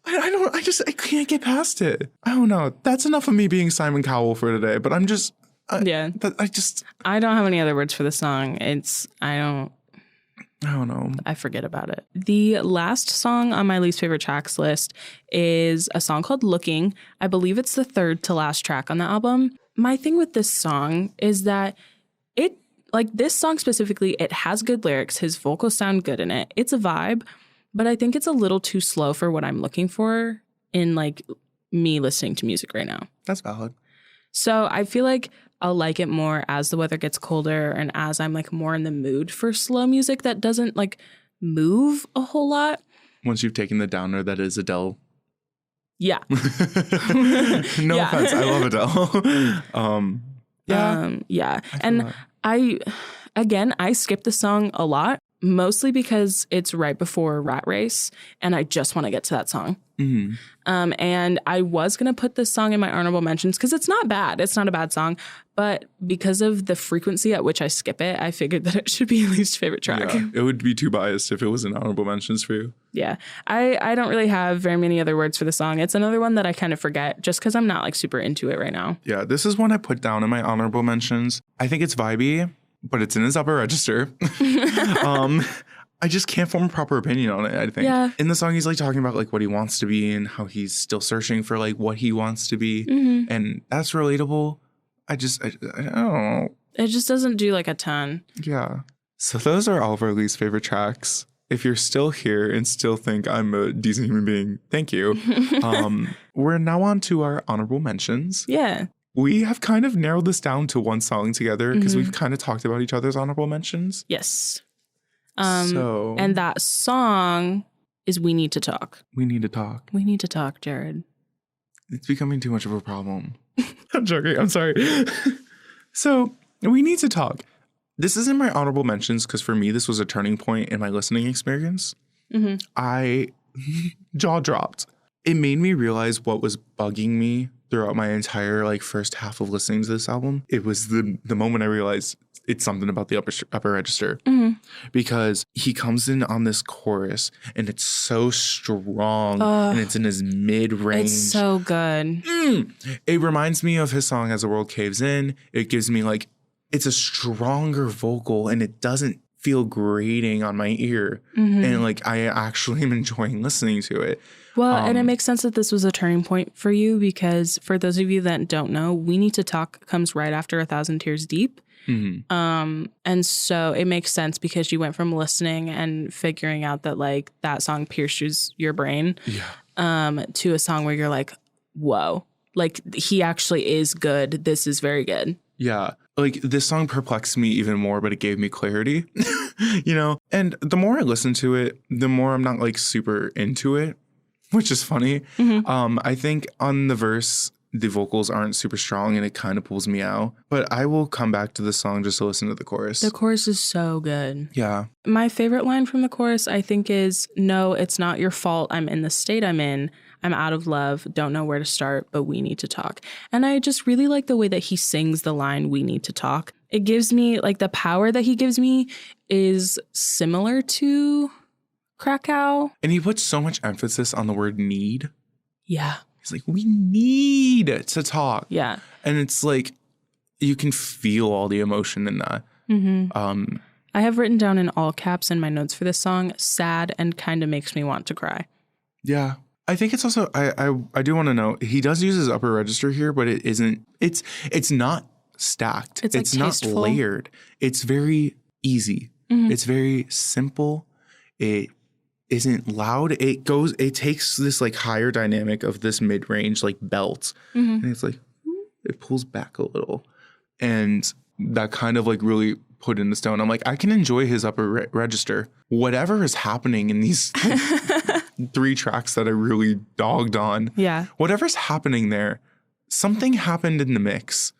I can't get past it. I don't know. That's enough of me being Simon Cowell for today, but I'm just, I don't have any other words for the song. I don't know. I forget about it. The last song on my least favorite tracks list is a song called Looking. I believe it's the third to last track on the album. My thing with this song is that this song specifically, it has good lyrics. His vocals sound good in it. It's a vibe. But I think it's a little too slow for what I'm looking for in like me listening to music right now. That's valid. So I feel like I'll like it more as the weather gets colder and as I'm like more in the mood for slow music that doesn't like move a whole lot. Once you've taken the downer that is Adele. Yeah. No offense. I love Adele. Yeah. And I skip the song a lot. Mostly because it's right before Rat Race and I just want to get to that song. Mm-hmm. And I was going to put this song in my honorable mentions because it's not bad. It's not a bad song. But because of the frequency at which I skip it, I figured that it should be a least favorite track. Yeah, it would be too biased if it was in honorable mentions for you. Yeah. I don't really have very many other words for the song. It's another one that I kind of forget just because I'm not like super into it right now. Yeah, this is one I put down in my honorable mentions. I think it's vibey, but it's in his upper register. I just can't form a proper opinion on it, I think. Yeah. In the song, he's like talking about like what he wants to be and how he's still searching for like what he wants to be. Mm-hmm. And that's relatable. I don't know. It just doesn't do like a ton. Yeah. So those are all of our least favorite tracks. If you're still here and still think I'm a decent human being, thank you. We're now on to our honorable mentions. Yeah. We have kind of narrowed this down to one song together because we've kind of talked about each other's honorable mentions. Yes. And that song is We Need to Talk. We Need to Talk. We Need to Talk, Jared. It's becoming too much of a problem. I'm joking. I'm sorry. So We Need to Talk. This is in my honorable mentions because for me, this was a turning point in my listening experience. Mm-hmm. I jaw dropped. It made me realize what was bugging me throughout my entire like first half of listening to this album. It was the moment I realized it's something about the upper register. Mm-hmm. Because he comes in on this chorus and it's so strong and it's in his mid-range. It's so good. It reminds me of his song As the World Caves In. It gives me like, it's a stronger vocal and it doesn't feel grating on my ear. Mm-hmm. And like, I actually am enjoying listening to it. Well, and it makes sense that this was a turning point for you because for those of you that don't know, We Need to Talk comes right after 1,000 Tears Deep. And so it makes sense because you went from listening and figuring out that like that song pierces your brain to a song where you're like, whoa, like he actually is good. This is very good. Yeah. Like this song perplexed me even more, but it gave me clarity, you know, and the more I listen to it, the more I'm not like super into it, which is funny. I think on the verse, the vocals aren't super strong and it kind of pulls me out, but I will come back to the song just to listen to the chorus. The chorus is so good. Yeah. My favorite line from the chorus, I think, is, no, it's not your fault. I'm in the state I'm in. I'm out of love. Don't know where to start, but we need to talk. And I just really like the way that he sings the line, we need to talk. It gives me like the power that he gives me is similar to Cacao. And he puts so much emphasis on the word need. Yeah. He's like, we need to talk. Yeah. And it's like, you can feel all the emotion in that. I have written down in all caps in my notes for this song, sad and kind of makes me want to cry. Yeah. I think it's also, I do want to know, he does use his upper register here, but it isn't, it's not stacked. It's like it's not tasteful. layered. It's very easy. It's very simple. It isn't loud. It takes this like higher dynamic of this mid-range like belt. And it's like, it pulls back a little. And that kind of like really put in the stone. I'm like, I can enjoy his upper register. Whatever is happening in these 3 tracks that I really dogged on. Yeah. Whatever's happening there, something happened in the mix.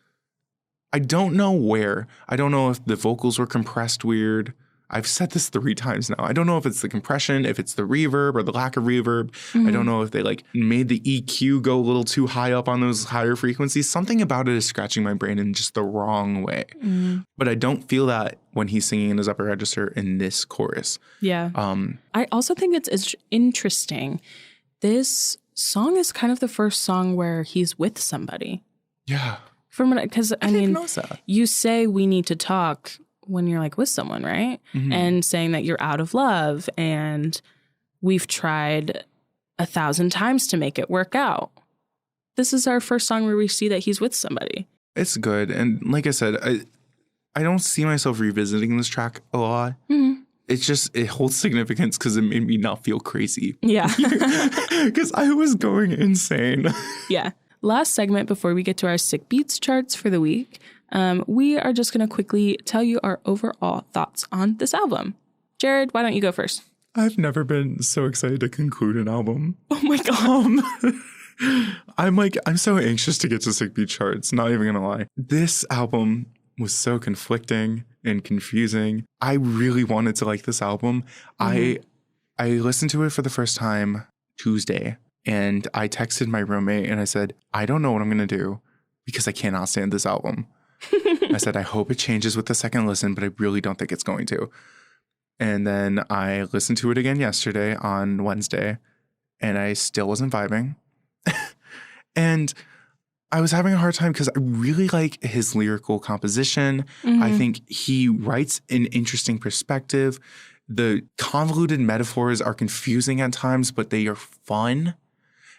I don't know where. I don't know if the vocals were compressed weird. I've said this 3 times now. I don't know if it's the compression, if it's the reverb or the lack of reverb. I don't know if they like made the EQ go a little too high up on those higher frequencies. Something about it is scratching my brain in just the wrong way. But I don't feel that when he's singing in his upper register in this chorus. Yeah. I also think it's interesting. This song is kind of the first song where he's with somebody. Yeah. Because I mean, know that. you say we need to talk when you're like with someone, right? And saying that you're out of love and we've tried 1,000 times to make it work out. This is our first song where we see that he's with somebody. It's good. And like I said, I don't see myself revisiting this track a lot. It's just, it holds significance because it made me not feel crazy. Yeah. Because I was going insane. Yeah. Last segment before we get to our sick beats charts for the week. We are just going to quickly tell you our overall thoughts on this album. Jared, why don't you go first? I've never been so excited to conclude an album. Oh my God. I'm so anxious to get to sick beat charts, not even gonna lie. This album was so conflicting and confusing. I really wanted to like this album. I listened to it for the first time Tuesday, and I texted my roommate and I said, I don't know what I'm gonna do because I cannot stand this album. I said, I hope it changes with the second listen, but I really don't think it's going to. And then I listened to it again yesterday on Wednesday, and I still wasn't vibing. And I was having a hard time because I really like his lyrical composition. I think he writes an interesting perspective. The convoluted metaphors are confusing at times, but they are fun.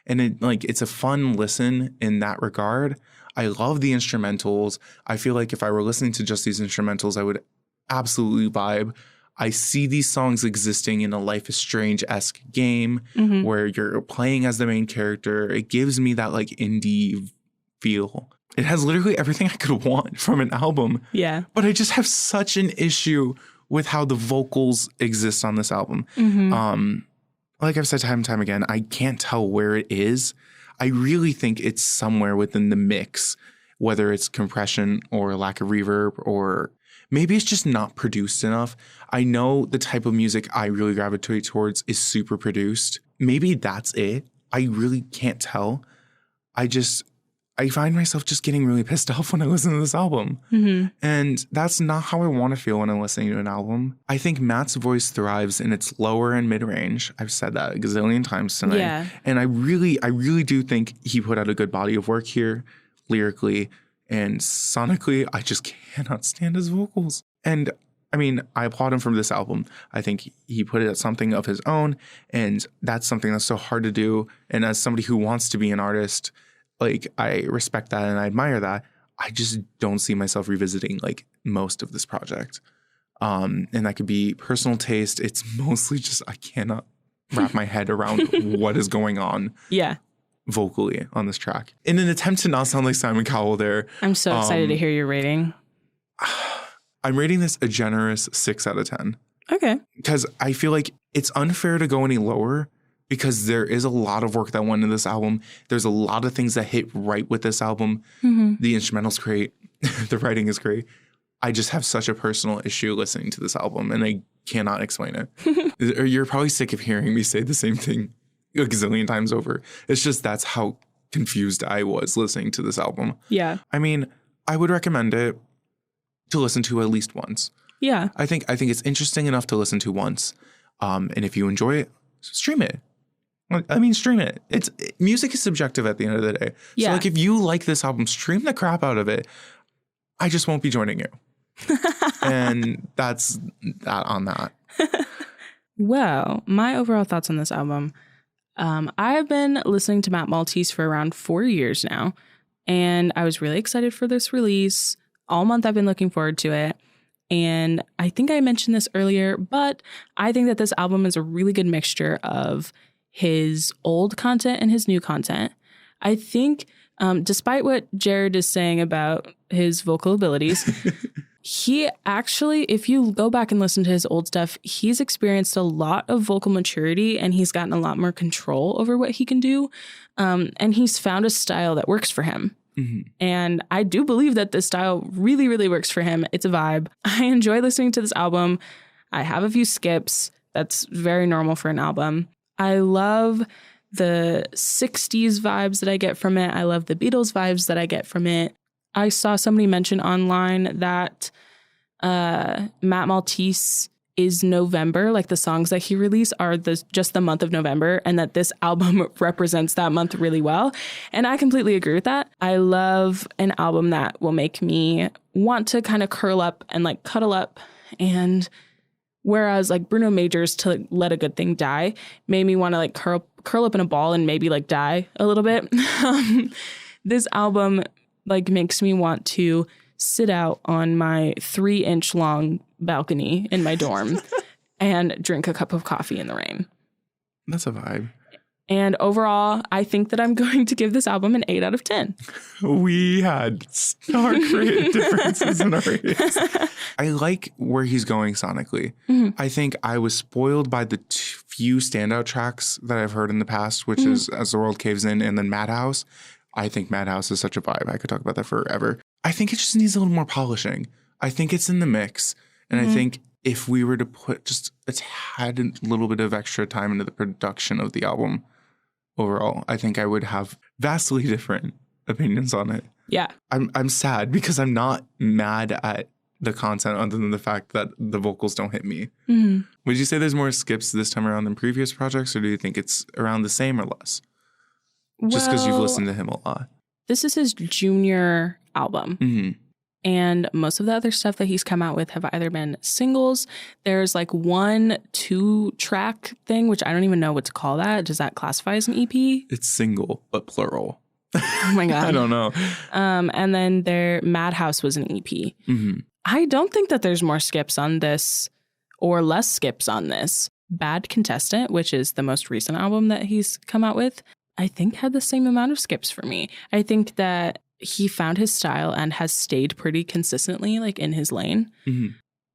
And it's a fun listen in that regard. I love the instrumentals. I feel like if I were listening to just these instrumentals, I would absolutely vibe. I see these songs existing in a Life is Strange-esque game where you're playing as the main character. It gives me that like indie feel. It has literally everything I could want from an album. Yeah. But I just have such an issue with how the vocals exist on this album. Like I've said time and time again, I can't tell where it is. I really think it's somewhere within the mix, whether it's compression or lack of reverb, or maybe it's just not produced enough. I know the type of music I really gravitate towards is super produced. Maybe that's it. I really can't tell. I find myself just getting really pissed off when I listen to this album. And that's not how I want to feel when I'm listening to an album. I think Matt's voice thrives in its lower and mid-range. I've said that a gazillion times tonight. Yeah. And I really do think he put out a good body of work here, lyrically and sonically. I just cannot stand his vocals. And I mean, I applaud him for this album. I think he put it at something of his own, and that's something that's so hard to do. And as somebody who wants to be an artist, like, I respect that and I admire that. I just don't see myself revisiting like most of this project. And that could be personal taste. It's mostly just I cannot wrap my head around what is going on. Yeah. Vocally on this track. In an attempt to not sound like Simon Cowell there. I'm so excited to hear your rating. I'm rating this a generous 6 out of 10. Okay. Because I feel like it's unfair to go any lower because there is a lot of work that went into this album. There's a lot of things that hit right with this album. The instrumental's great. The writing is great. I just have such a personal issue listening to this album and I cannot explain it. You're probably sick of hearing me say the same thing a gazillion times over. It's just that's how confused I was listening to this album. Yeah. I mean, I would recommend it to listen to at least once. Yeah. I think it's interesting enough to listen to once. And if you enjoy it, stream it. I mean, stream it. Music is subjective at the end of the day. Yeah. So like if you like this album, stream the crap out of it. I just won't be joining you. And that's that on that. Well, my overall thoughts on this album. I've been listening to Maltese for around 4 years now, and I was really excited for this release. All month I've been looking forward to it. And I think I mentioned this earlier, but I think that this album is a really good mixture of his old content and his new content. I think despite what Jared is saying about his vocal abilities, he actually, if you go back and listen to his old stuff, he's experienced a lot of vocal maturity and he's gotten a lot more control over what he can do. And he's found a style that works for him. And I do believe that this style really, really works for him. It's a vibe. I enjoy listening to this album. I have a few skips. That's very normal for an album. I love the 60s vibes that I get from it. I love the Beatles vibes that I get from it. I saw somebody mention online that Matt Maltese is November, like the songs that he released are just the month of November, and that this album represents that month really well. And I completely agree with that. I love an album that will make me want to kind of curl up and like cuddle up. And whereas like Bruno Major's To Let a Good Thing Die made me want to like curl up in a ball and maybe like die a little bit. This album like makes me want to sit out on my 3-inch long balcony in my dorm and drink a cup of coffee in the rain. That's a vibe. And overall, I think that I'm going to give this album an 8 out of 10. We had stark differences in our ratings. I like where he's going sonically. I think I was spoiled by the few standout tracks that I've heard in the past, which is As the World Caves In and then Madhouse. I think Madhouse is such a vibe. I could talk about that forever. I think it just needs a little more polishing. I think it's in the mix. And I think if we were to put just a little bit of extra time into the production of the album overall, I think I would have vastly different opinions on it. Yeah. I'm sad because I'm not mad at the content other than the fact that the vocals don't hit me. Would you say there's more skips this time around than previous projects, or do you think it's around the same or less? Just because you've listened to him a lot. This is his junior album. And most of the other stuff that he's come out with have either been singles. There's like 1-2 track thing, which I don't even know what to call that. Does that classify as an EP? It's single, but plural. Oh my God. I don't know. And then their Madhouse was an EP. I don't think that there's more skips on this or less skips on this. Bad Contestant, which is the most recent album that he's come out with, I think had the same amount of skips for me. I think that he found his style and has stayed pretty consistently like in his lane.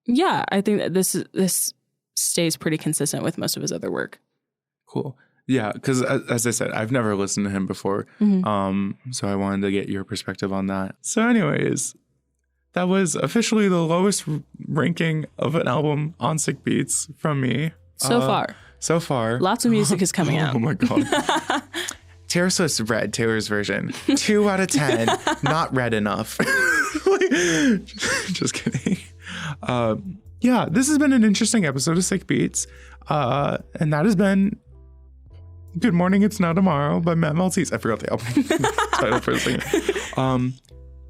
Yeah, I think that this stays pretty consistent with most of his other work. Cool. Yeah, because as I said, I've never listened to him before. So I wanted to get your perspective on that. So anyways, that was officially the lowest ranking of an album on Sick Beats from me. So far. Lots of music is coming out. Oh my God. Taylor Swift's Red, Taylor's version. 2 out of 10. Not red enough. Just kidding. Yeah, this has been an interesting episode of Sick Beats. And that has been Good Morning, It's Now Tomorrow by Matt Maltese. I forgot the album title for the thing.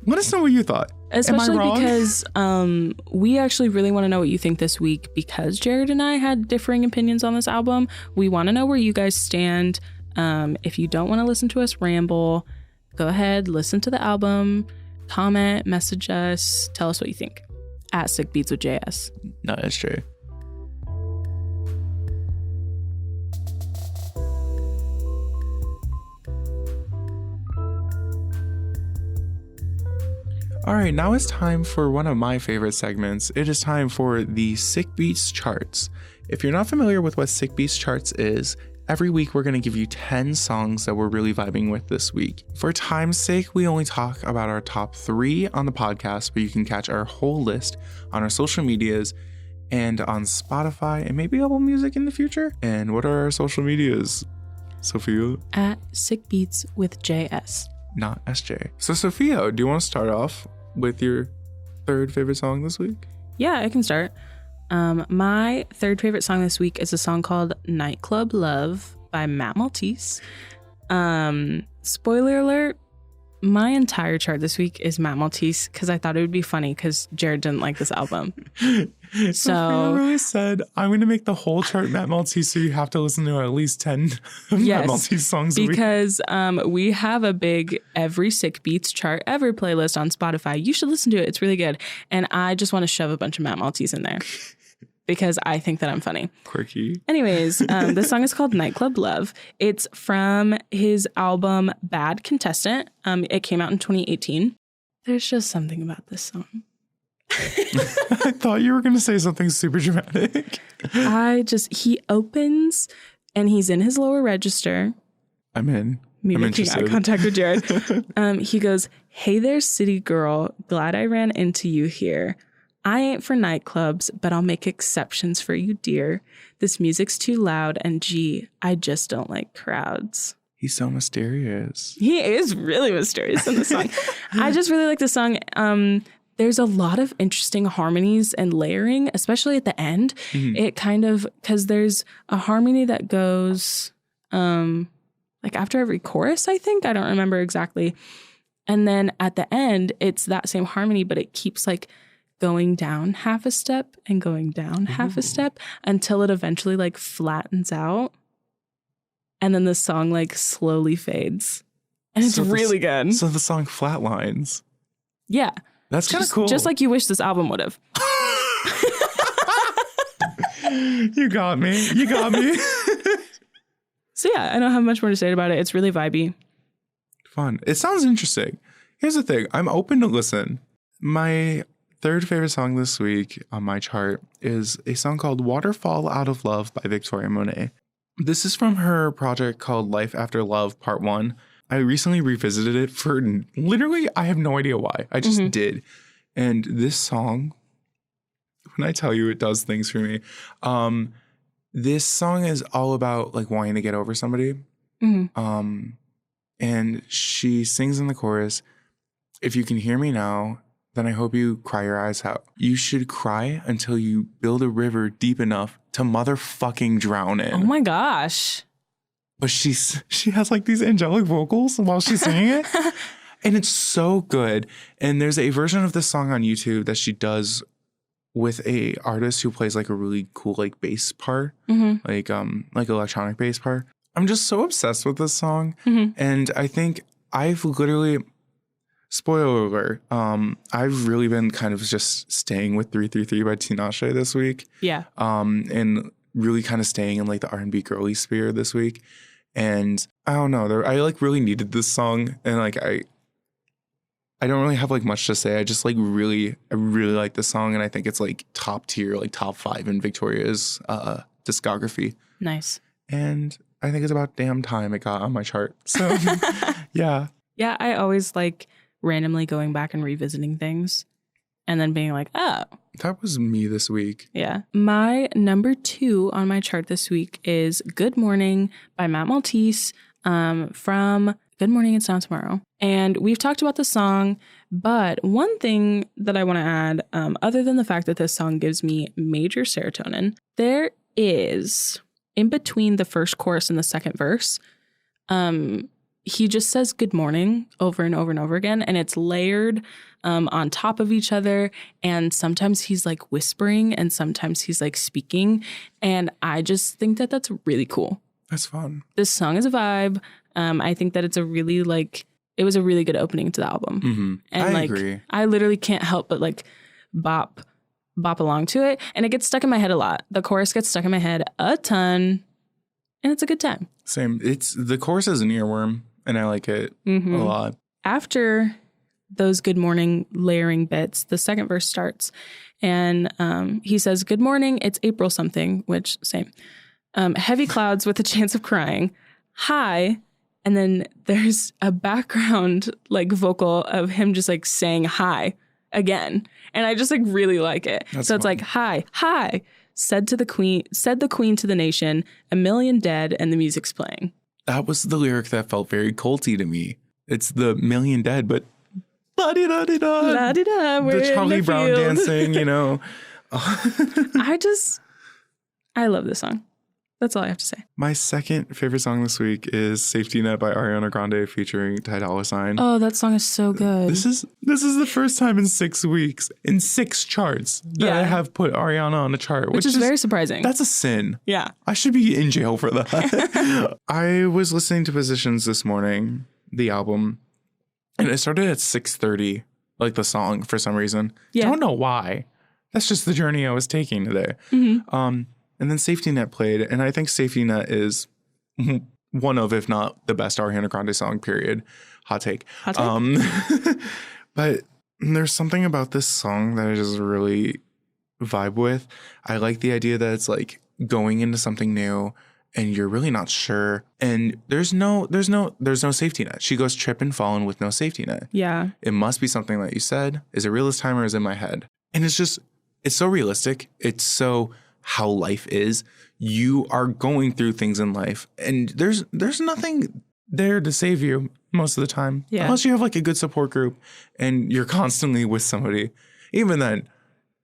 Let us know what you thought. Especially because we actually really want to know what you think this week, because Jared and I had differing opinions on this album. We want to know where you guys stand. If you don't want to listen to us ramble, go ahead, listen to the album, comment, message us, tell us what you think. at Sick Beats with JS. No, that's true. All right, now it's time for one of my favorite segments. It is time for the Sick Beats charts. If you're not familiar with what Sick Beats charts is, every week we're going to give you 10 songs that we're really vibing with this week. For time's sake, we only talk about our top 3 on the podcast, but you can catch our whole list on our social medias and on Spotify and maybe Apple Music in the future. And what are our social medias, Sophia? At Sick Beats with JS. Not SJ. So Sophia, do you want to start off with your third favorite song this week? Yeah, I can start. My third favorite song this week is a song called Nightclub Love by Maltese. Spoiler alert, my entire chart this week is Maltese because I thought it would be funny because Jared didn't like this album. So really said, I'm going to make the whole chart Maltese, so you have to listen to at least 10 Maltese songs a week. Because we have a big every Sick Beats chart ever playlist on Spotify. You should listen to it. It's really good. And I just want to shove a bunch of Maltese in there because I think that I'm funny. Quirky. Anyways, this song is called Nightclub Love. It's from his album Bad Contestant. It came out in 2018. There's just something about this song. I thought you were going to say something super dramatic. He opens and he's in his lower register. I'm in. Me I'm making interested. eye contact with Jared. He goes, "Hey there, city girl. Glad I ran into you here. I ain't for nightclubs, but I'll make exceptions for you, dear. This music's too loud and gee, I just don't like crowds." He's so mysterious. He is really mysterious in the song. I just really like the song. There's a lot of interesting harmonies and layering, especially at the end. Mm-hmm. It kind of, because there's a harmony that goes like after every chorus, I think. I don't remember exactly. And then at the end, it's that same harmony, but it keeps like going down half a step and going down half a step until it eventually like flattens out. And then the song like slowly fades. And it's really good. So the song flatlines. Yeah. That's kind of cool. Just like you wish this album would have. You got me. You got me. So yeah, I don't have much more to say about it. It's really vibey. Fun. It sounds interesting. Here's the thing. I'm open to listen. My third favorite song this week on my chart is a song called Waterfall Out of Love by Victoria Monet. This is from her project called Life After Love Part 1. I recently revisited it for literally, I have no idea why. I just did. And this song, when I tell you it does things for me, this song is all about like wanting to get over somebody. Mm-hmm. And she sings in the chorus, "If you can hear me now, then I hope you cry your eyes out. You should cry until you build a river deep enough to motherfucking drown in." Oh my gosh. But she has like these angelic vocals while she's singing it. And it's so good. And there's a version of this song on YouTube that she does with a artist who plays like a really cool like bass part, like electronic bass part. I'm just so obsessed with this song. And I think I've literally, spoiler alert, I've really been kind of just staying with 333 by Tinashe this week. Yeah. And really kind of staying in like the R&B girly sphere this week. And I don't know, I like really needed this song, and like I don't really have like much to say. I just like I really like this song, and I think it's like top tier, like top 5 in Victoria's discography. Nice. And I think it's about damn time it got on my chart. So yeah. Yeah, I always like randomly going back and revisiting things and then being like, oh. That was me this week. Yeah. My number 2 on my chart this week is Good Morning by Maltese from Good Morning, It's Not Tomorrow. And we've talked about the song, but one thing that I want to add, other than the fact that this song gives me major serotonin, there is, in between the first chorus and the second verse, he just says good morning over and over and over again, and it's layered on top of each other, and sometimes he's like whispering and sometimes he's like speaking, and I just think that that's really cool. That's fun. This song is a vibe. I think that it's a really like, it was a really good opening to the album. Mm-hmm. And I agree. I literally can't help but like bop bop along to it. And it gets stuck in my head a lot. The chorus gets stuck in my head a ton. And it's a good time. Same. The chorus is an earworm, and I like it a lot. After those good morning layering bits, the second verse starts. And he says, good morning, it's April something, which same. Heavy clouds with a chance of crying. Hi. And then there's a background like vocal of him just like saying hi again. And I just like really like it. That's so it's fun. Like, hi. Said the queen to the nation, a million dead, and the music's playing. That was the lyric that felt very culty to me. It's the million dead, but la-di-da-di-da. La-di-da, we're the Charlie in the Brown field. dancing, you know. I love this song. That's all I have to say. My second favorite song this week is Safety Net by Ariana Grande featuring Tinashe. Oh, that song is so good. This is the first time in 6 weeks, in 6 charts, that I have put Ariana on a chart. Which is very surprising. That's a sin. Yeah. I should be in jail for that. I was listening to Positions this morning, the album, and it started at 6:30, like the song, for some reason. Yeah. I don't know why. That's just the journey I was taking today. Mm-hmm. And then Safety Net played, and I think Safety Net is one of, if not the best Ariana Grande song, period. Hot take. But there's something about this song that I just really vibe with. I like the idea that it's like going into something new and you're really not sure. And there's no safety net. She goes tripping, falling with no safety net. Yeah. It must be something that you said. Is it real this time or is it in my head? And it's so realistic. It's so how life is. You are going through things in life and there's nothing there to save you most of the time. Yeah. Unless you have like a good support group and you're constantly with somebody. Even then,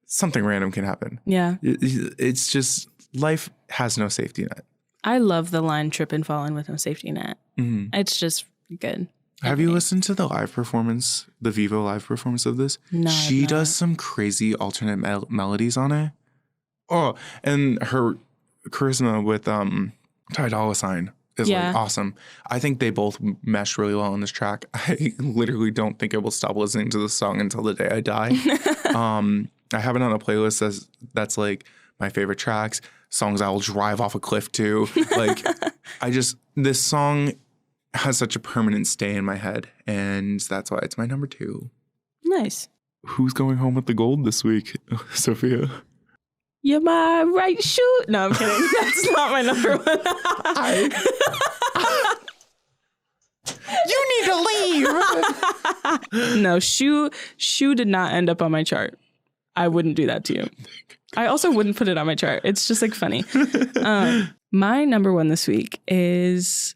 something random can happen. Yeah. It's just life has no safety net. I love the line trip and fall in with no safety net. Mm-hmm. It's just good. Have you listened to the live performance, the Vivo live performance of this? No. She does some crazy alternate melodies on it. Oh, and her charisma with Ty Dolla $ign is like awesome. I think they both mesh really well on this track. I literally don't think I will stop listening to this song until the day I die. I have it on a playlist that's like my favorite tracks, songs I will drive off a cliff to. Like this song has such a permanent stay in my head, and that's why it's my number 2. Nice. Who's going home with the gold this week, Sophia? You're my right shoe. No, I'm kidding. That's not my number 1. You need to leave. No, shoe did not end up on my chart. I wouldn't do that to you. I also wouldn't put it on my chart. It's just like funny. My number 1 this week was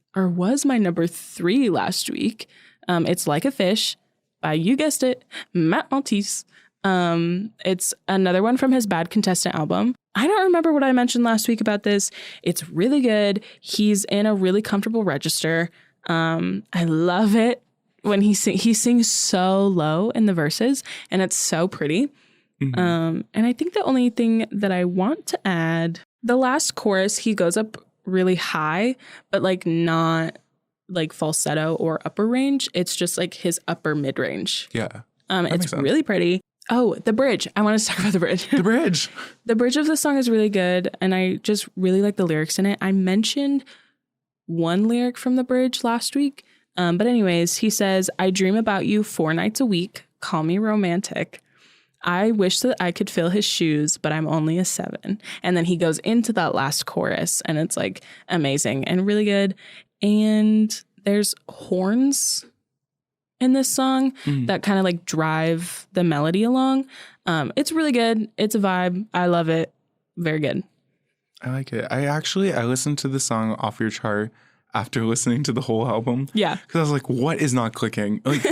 my number 3 last week. It's Like a Fish by, you guessed it, Maltese. It's another one from his Bad Contestant album. I don't remember what I mentioned last week about this. It's really good. He's in a really comfortable register. I love it when he sings so low in the verses, and it's so pretty. Mm-hmm. And I think the only thing that I want to add, the last chorus, he goes up really high, but like not like falsetto or upper range. It's just like his upper mid range. Yeah. It's really pretty. Oh, the bridge. I want to talk about the bridge. The bridge. The bridge of the song is really good, and I just really like the lyrics in it. I mentioned one lyric from the bridge last week. But anyways, he says, I dream about you 4 nights a week. Call me romantic. I wish that I could fill his shoes, but I'm only a 7. And then he goes into that last chorus, and it's like amazing and really good. And there's horns in this song that kind of like drive the melody along. It's really good. It's a vibe. I love it. Very good. I like it. I listened to the song off your chart after listening to the whole album. Yeah. Because I was like, what is not clicking? Like,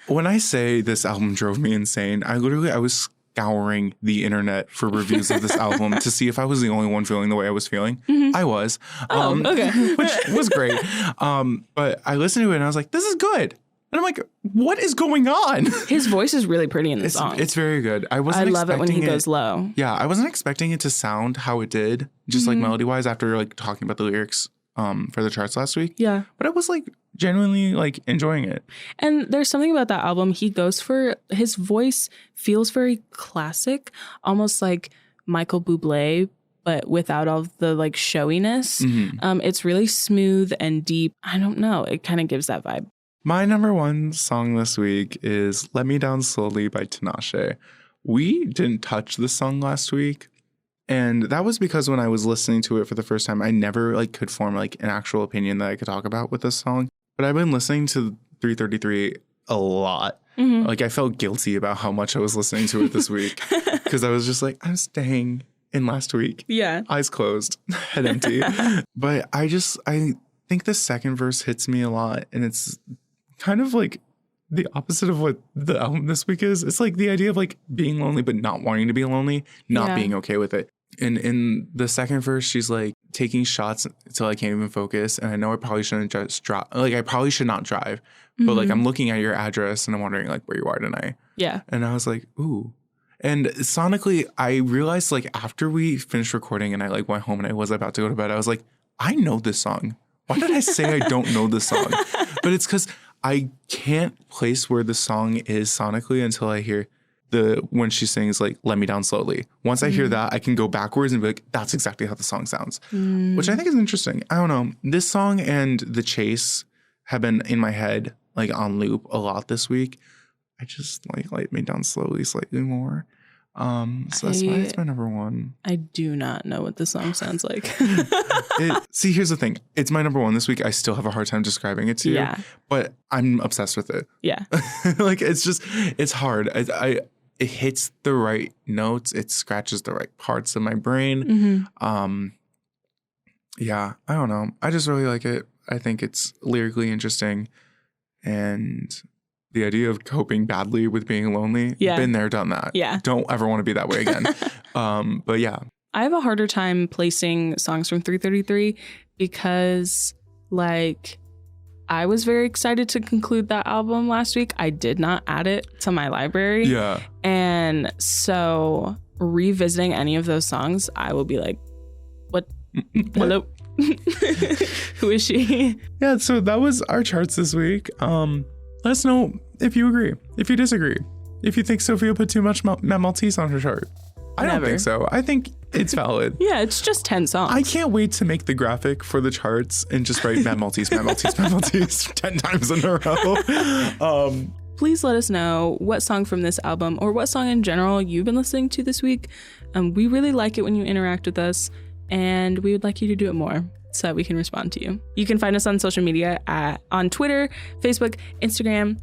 when I say this album drove me insane, I was scouring the internet for reviews of this album to see if I was the only one feeling the way I was feeling. Mm-hmm. I was. Okay. Which was great. But I listened to it and I was like, this is good. And I'm like, what is going on? His voice is really pretty in the song. It's very good. I love it when he goes low. Yeah, I wasn't expecting it to sound how it did, just like melody-wise, after like talking about the lyrics for the charts last week. Yeah. But I was like genuinely like enjoying it. And there's something about that album. He goes for, his voice feels very classic, almost like Michael Bublé, but without all of the like showiness. It's really smooth and deep. I don't know. It kind of gives that vibe. My number one song this week is Let Me Down Slowly by Tinashe. We didn't touch this song last week. And that was because when I was listening to it for the first time, I never like could form like an actual opinion that I could talk about with this song. But I've been listening to 333 a lot. Like I felt guilty about how much I was listening to it this week because I was just like, I'm staying in last week. Yeah. Eyes closed, head empty. But I think the second verse hits me a lot. And it's kind of like the opposite of what the album this week is. It's like the idea of like being lonely, but not wanting to be lonely, not being okay with it. And in the second verse, she's like taking shots until I can't even focus. And I know I probably shouldn't just drive. Like I probably should not drive. But like I'm looking at your address and I'm wondering like where you are tonight. Yeah. And I was like, ooh. And sonically, I realized like after we finished recording and I like went home and I was about to go to bed, I was like, I know this song. Why did I say I don't know this song? But it's because I can't place where the song is sonically until I hear when she sings like Let Me Down Slowly. Once I hear that, I can go backwards and be like, that's exactly how the song sounds, which I think is interesting. I don't know. This song and The Chase have been in my head like on loop a lot this week. I just like Let Me Down Slowly slightly more. So that's why it's my number one. I do not know what the song sounds like. See, here's the thing. It's my number one this week. I still have a hard time describing it to you. But I'm obsessed with it. Yeah. Like it's hard. It hits the right notes. It scratches the right parts of my brain. Yeah, I don't know. I just really like it. I think it's lyrically interesting. And the idea of coping badly with being lonely, been there, done that. Yeah. Don't ever want to be that way again. But yeah. I have a harder time placing songs from 333 because like I was very excited to conclude that album last week. I did not add it to my library. Yeah. And so revisiting any of those songs, I will be like, what? Hello? Who is she? Yeah, so that was our charts this week. Let us know if you agree, if you disagree, if you think Sofia put too much Maltese on her chart. I don't think so. I think it's valid. Yeah, it's just 10 songs. I can't wait to make the graphic for the charts and just write Maltese 10 times in a row. Please let us know what song from this album or what song in general you've been listening to this week. We really like it when you interact with us, and we would like you to do it more so that we can respond to you. You can find us on social media on Twitter, Facebook, Instagram,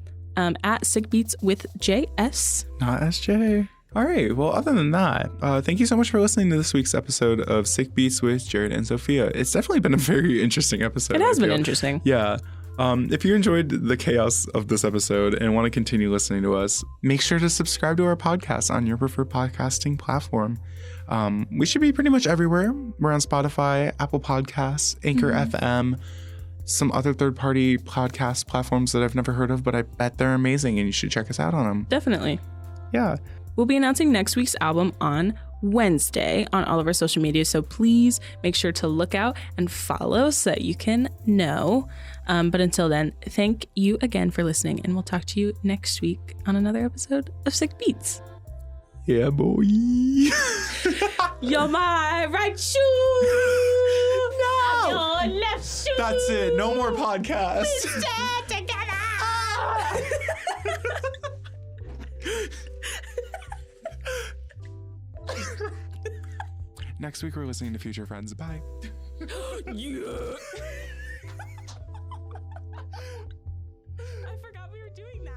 at Sick Beats with JS. Not SJ. All right. Well, other than that, thank you so much for listening to this week's episode of Sick Beats with Jared and Sofia. It's definitely been a very interesting episode. It has been interesting. Yeah. If you enjoyed the chaos of this episode and want to continue listening to us, make sure to subscribe to our podcast on your preferred podcasting platform. We should be pretty much everywhere. We're on Spotify, Apple Podcasts, Anchor FM, some other third-party podcast platforms that I've never heard of, but I bet they're amazing and you should check us out on them. Definitely. Yeah. We'll be announcing next week's album on Wednesday on all of our social media, so please make sure to look out and follow so that you can know. But until then, thank you again for listening, and we'll talk to you next week on another episode of Sick Beats. Yeah, boy. You're my right shoe. No. Your left shoe. That's it. No more podcasts. We stand together. Next week, we're listening to Future Friends. Bye. Yeah. I forgot we were doing that.